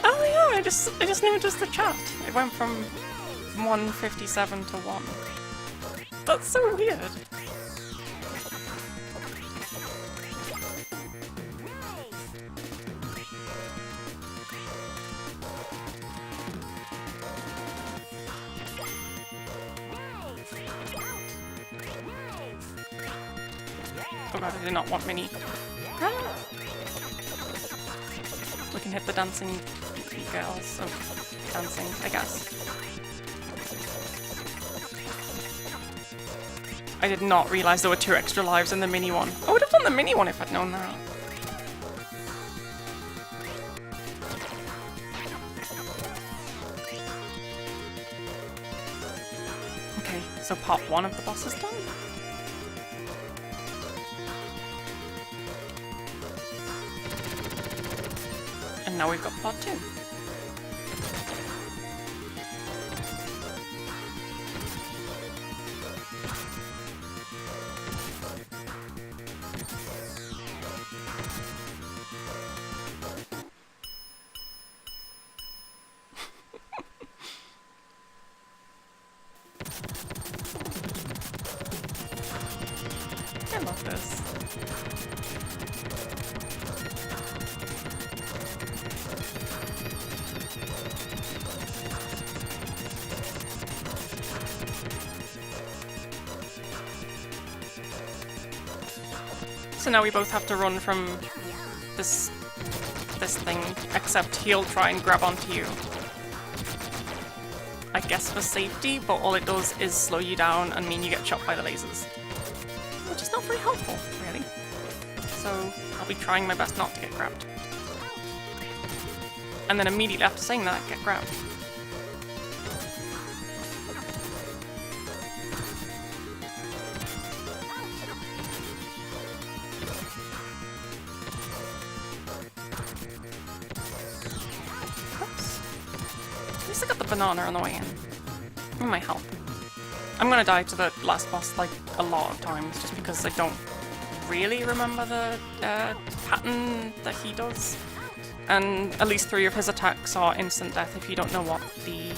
Oh yeah, I just noticed the chat. It went from 157 to 1. That's so weird. Oh god, I did not want mini. Ah. We can hit the dancing girls of dancing, I guess. I did not realise there were 2 extra lives in the mini one. I would have done the mini one if I'd known that. Okay, so part 1 of the boss is done. And now we've got part 2. I love this. So now we both have to run from this thing, except he'll try and grab onto you. I guess for safety, but all it does is slow you down and mean you get shot by the lasers. Which is not very helpful, really. So I'll be trying my best not to get grabbed. And then immediately after saying that, get grabbed. least I got the banana on the way in. It might help. I'm gonna die to the last boss like a lot of times just because I don't really remember the pattern that he does. And at least 3 of his attacks are instant death if you don't know what the...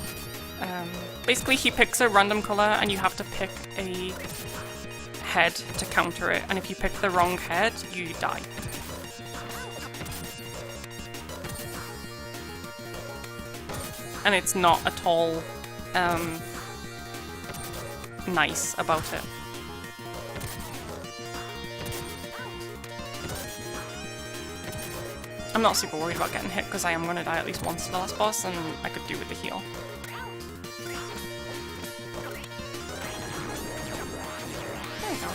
basically he picks a random colour and you have to pick a head to counter it, and if you pick the wrong head, you die. And it's not at all nice about it. I'm not super worried about getting hit because I am going to die at least once to the last boss, and I could do with the heal. There you go.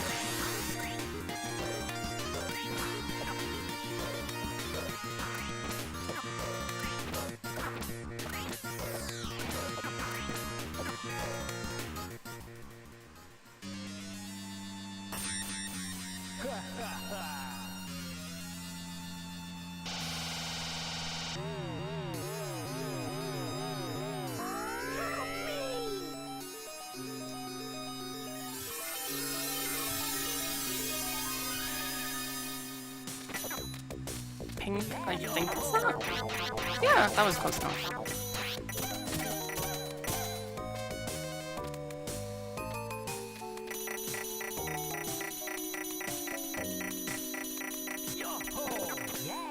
Pink, I think it's that. Yeah, that was close enough.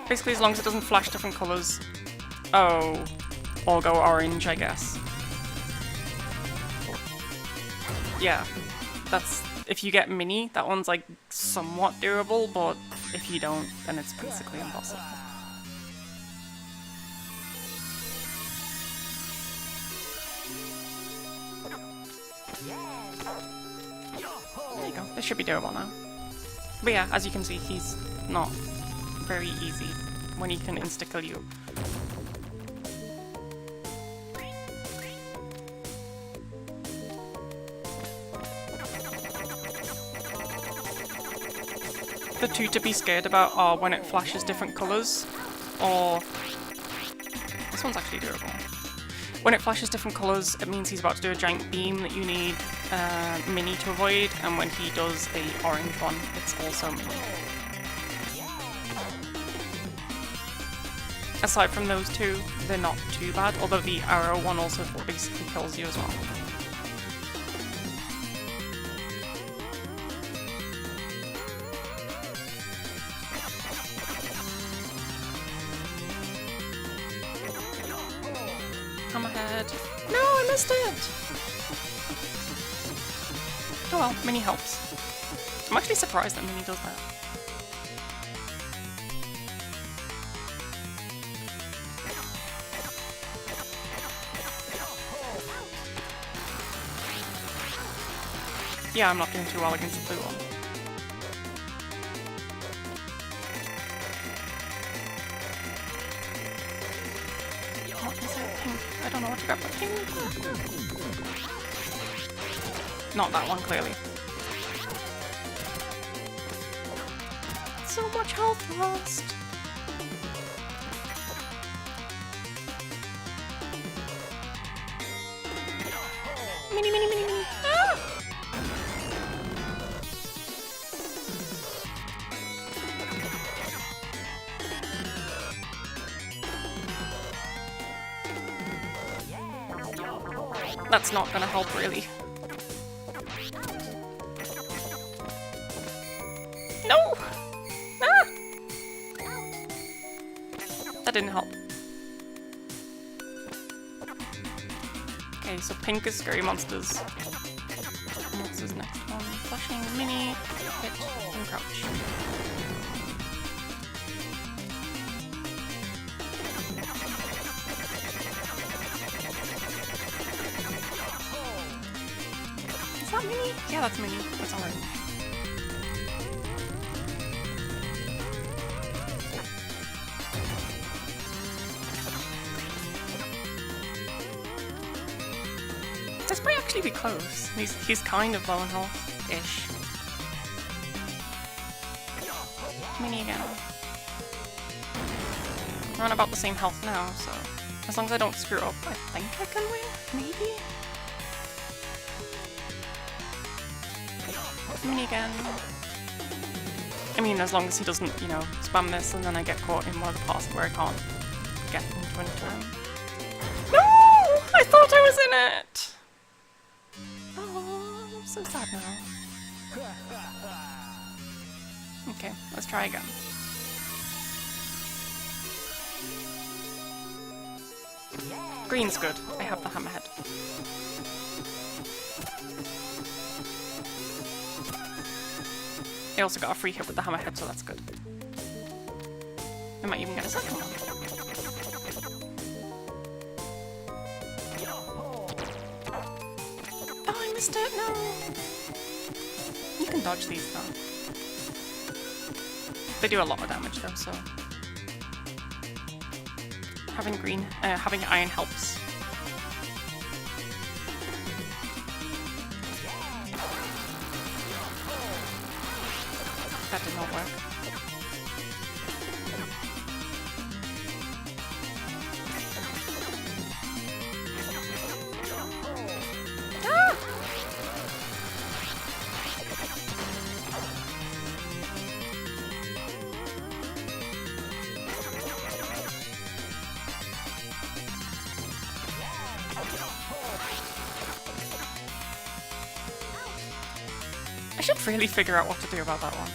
Basically, as long as it doesn't flash different colours. Oh, or go orange, I guess. Yeah, that's... If you get mini, that one's like somewhat doable, but if you don't, then it's basically impossible. There you go, this should be doable now. But yeah, as you can see, he's not very easy when he can insta-kill you. The 2 to be scared about are when it flashes different colours, or... This one's actually doable. When it flashes different colours, it means he's about to do a giant beam that you need mini to avoid, and when he does a orange one, it's also mini. Aside from those 2, they're not too bad, although the arrow one also basically kills you as well. Hammerhead. No, I missed it! Oh well, mini helps. I'm actually surprised that mini does that. Yeah, I'm not doing too well against the blue one. What is it? Pink. I don't know what to grab, but pink. Not that one, clearly. So much health lost. Mini, mini, mini, mini. Ah! That's not gonna help, really. No! Ah! That didn't help. Okay, so pink is scary monsters. What's his next one? Flashing, mini, hit, and crouch. Is that mini? Yeah, that's mini. That's orange. This might actually be close. He's kind of low on health-ish. Mini again. We're on about the same health now, so... As long as I don't screw up, I think I can win, maybe? Mini again. I mean, as long as he doesn't, you know, spam this and then I get caught in one of the parts where I can't get into an turn. No! I thought I was in it! Oh, I'm so sad now. Okay, let's try again. Green's good. I have the hammerhead. I also got a free hit with the hammerhead, so that's good. I might even get a second one. Oh, I missed it! No! You can dodge these though. They do a lot of damage though, so having iron helps. That did not work. Ah! I should really figure out what to do about that one.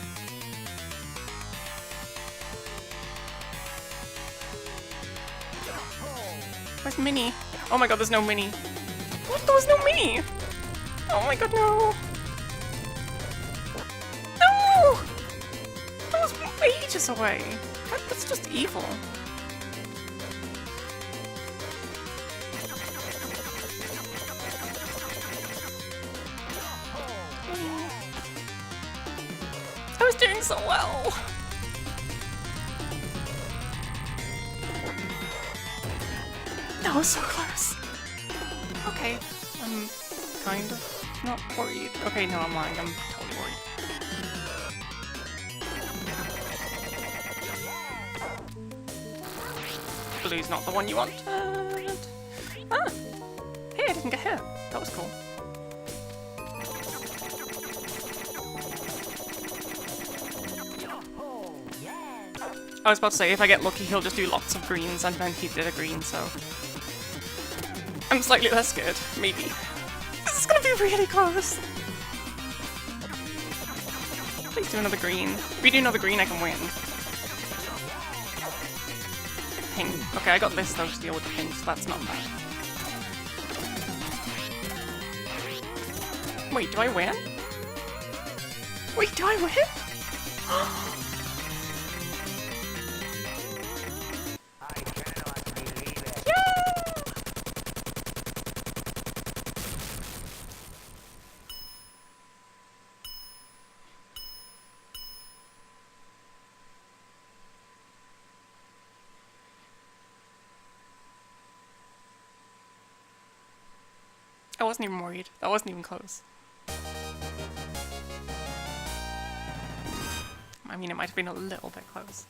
Where's Minnie? Oh my god, there's no Minnie. What? There was no Minnie! Oh my god, no! No! That was ages away. That's just evil. I was doing so well! That was so close. Okay, I'm kind of not worried. Okay, no, I'm lying. I'm totally worried. Blue's not the one you wanted. Ah! Hey, I didn't get hit. That was cool. I was about to say, if I get lucky, he'll just do lots of greens, and then he did a green, so I'm slightly less scared, maybe. This is gonna be really close. Please do another green. If we do another green, I can win. Ping. Okay, I got this though to deal with the ping, so that's not bad. Wait, do I win? Wait, do I win? I wasn't even worried. That wasn't even close. I mean, it might have been a little bit close.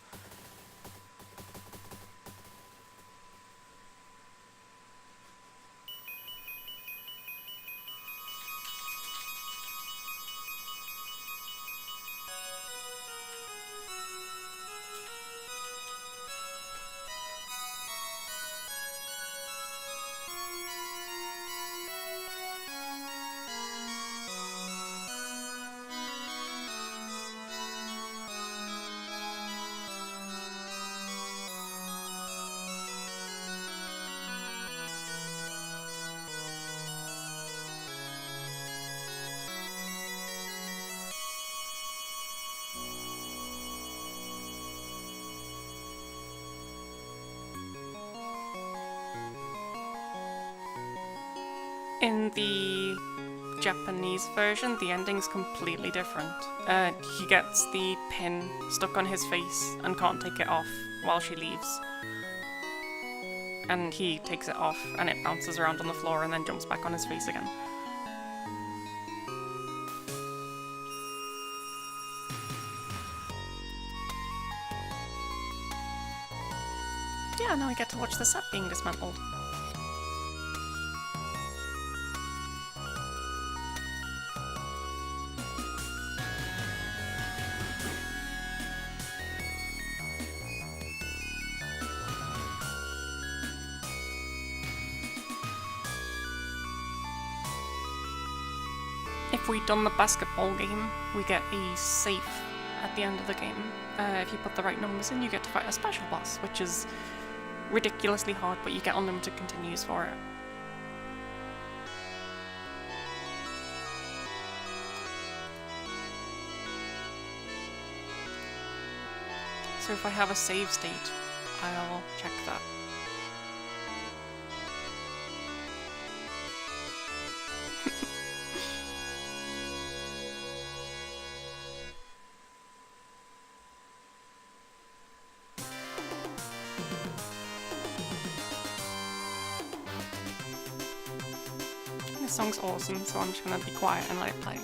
In the Japanese version, the ending's completely different. He gets the pin stuck on his face and can't take it off while she leaves. And he takes it off and it bounces around on the floor and then jumps back on his face again. Yeah, now I get to watch the set being dismantled. If we'd done the basketball game, we get a safe at the end of the game. If you put the right numbers in, you get to fight a special boss, which is ridiculously hard, but you get unlimited continues for it. So if I have a save state, I'll check that. This song's awesome, so I'm just gonna be quiet and let it play.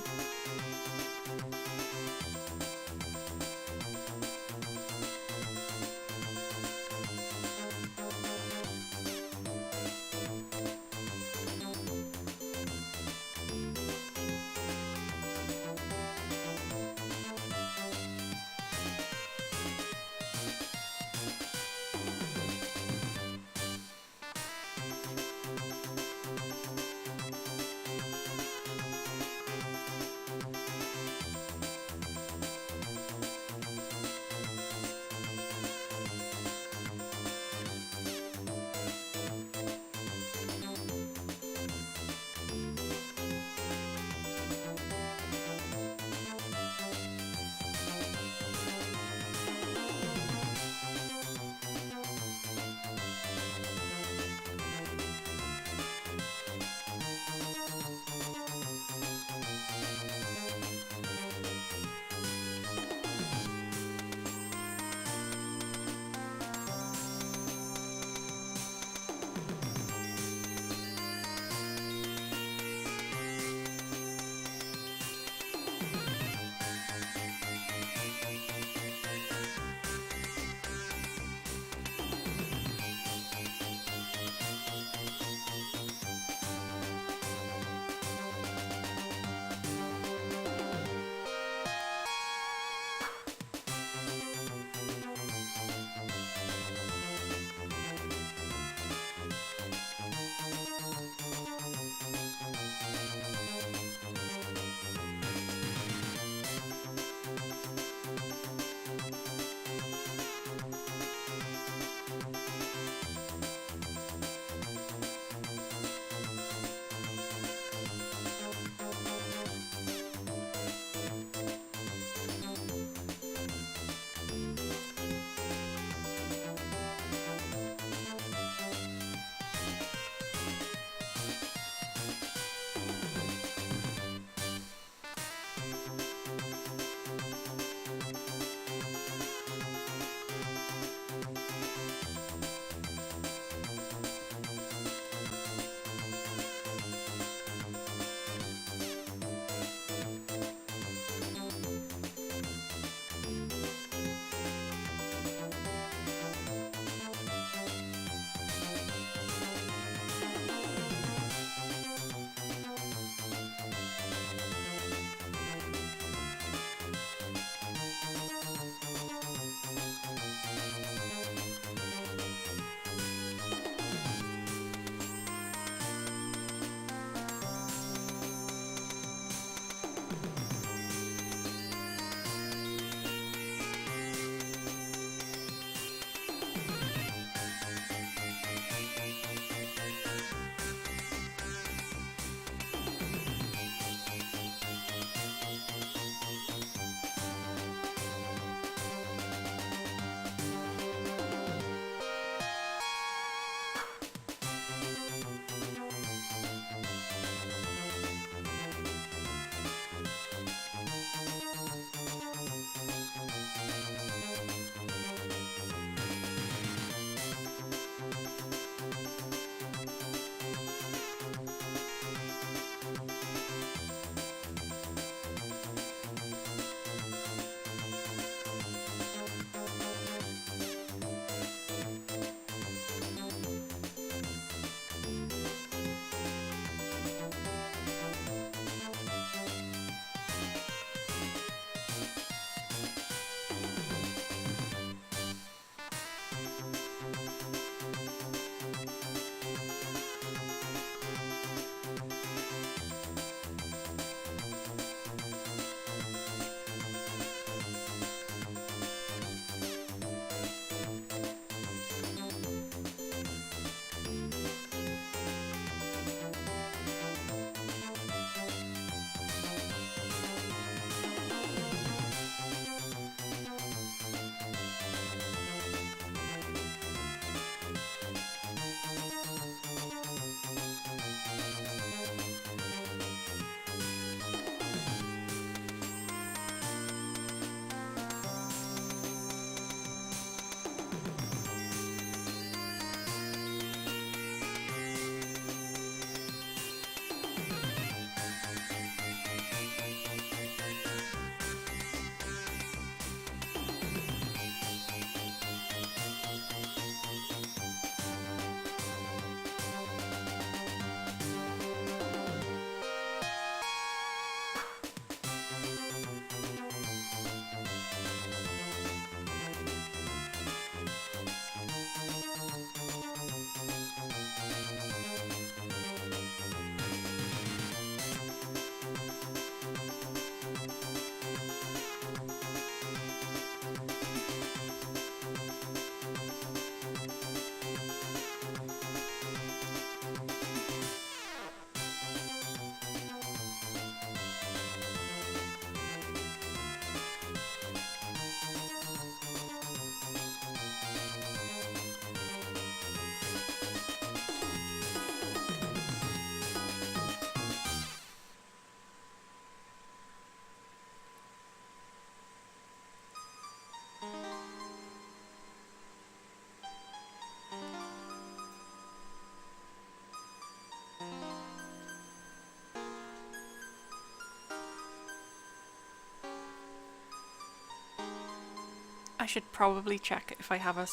should probably check if I have a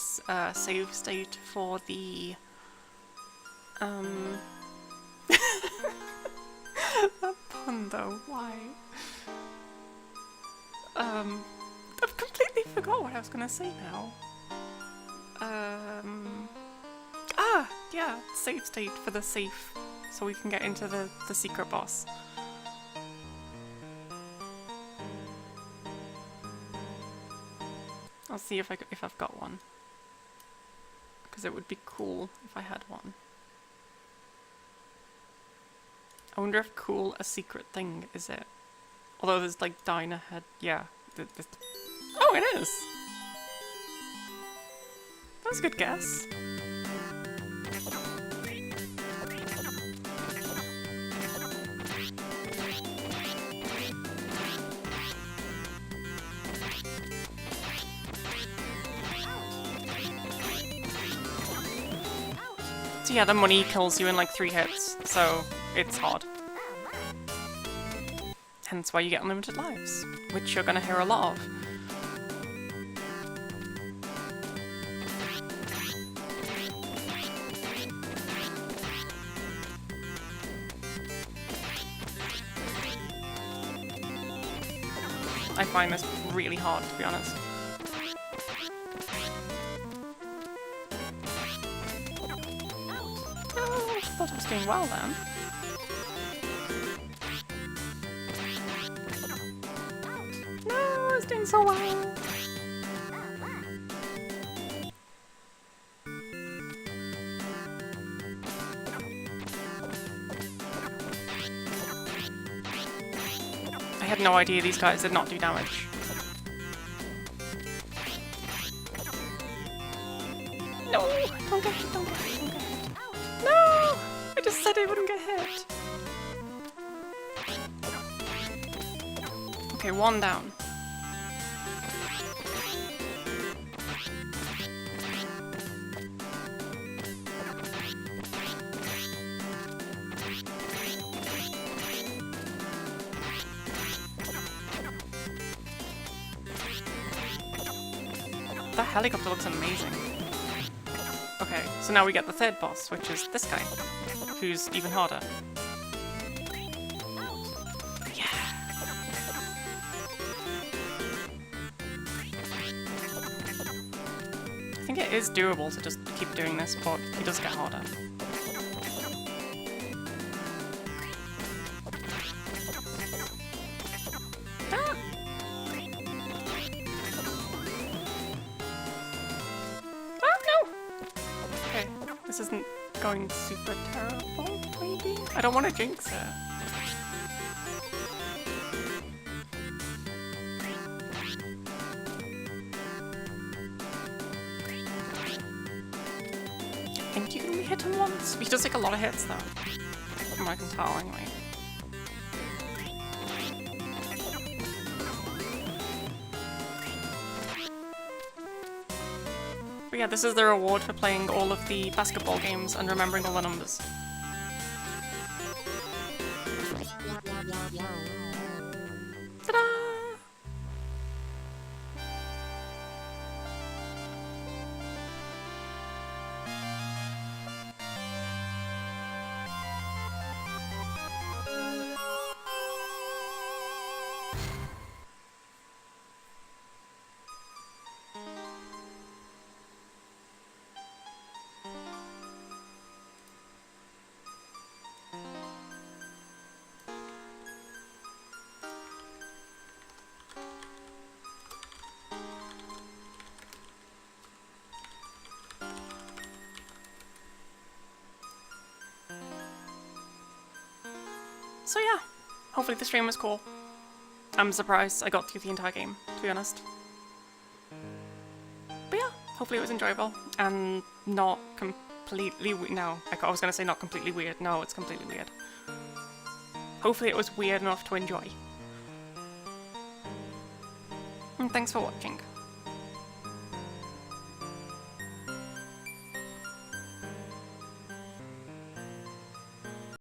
save state for the... That pun though, why? I've completely forgot what I was gonna say now. Yeah, save state for the safe, so we can get into the secret boss. I'll see if I've got one, because it would be cool if I had one. I wonder if cool a secret thing is it? Although there's like Dynamite Head, yeah. Oh, it is. That was a good guess. So yeah, the money kills you in like 3 hits, so it's hard. Hence why you get unlimited lives, which you're gonna hear a lot of. I find this really hard, to be honest. Oh, I thought I was doing well then. No, I was doing so well. I had no idea these guys did not do damage. No! Don't get hit, don't get hit, don't get hit. No! I just said I wouldn't get hit. Okay, 1 down. That helicopter looks amazing. Okay, so now we get the 3rd boss, which is this guy, who's even harder. Yeah! I think it is doable to just keep doing this, but it does get harder. This isn't going super terrible, maybe? I don't want to jinx it. I think you can only hit him once. He does take a lot of hits though. From what I can tell anyway. But yeah, this is the reward for playing all of the basketball games and remembering all the numbers. Ta-da! So yeah, hopefully the stream was cool. I'm surprised I got through the entire game, to be honest. But yeah, hopefully it was enjoyable and not completely no, I was gonna say not completely weird. No, it's completely weird. Hopefully it was weird enough to enjoy. And thanks for watching.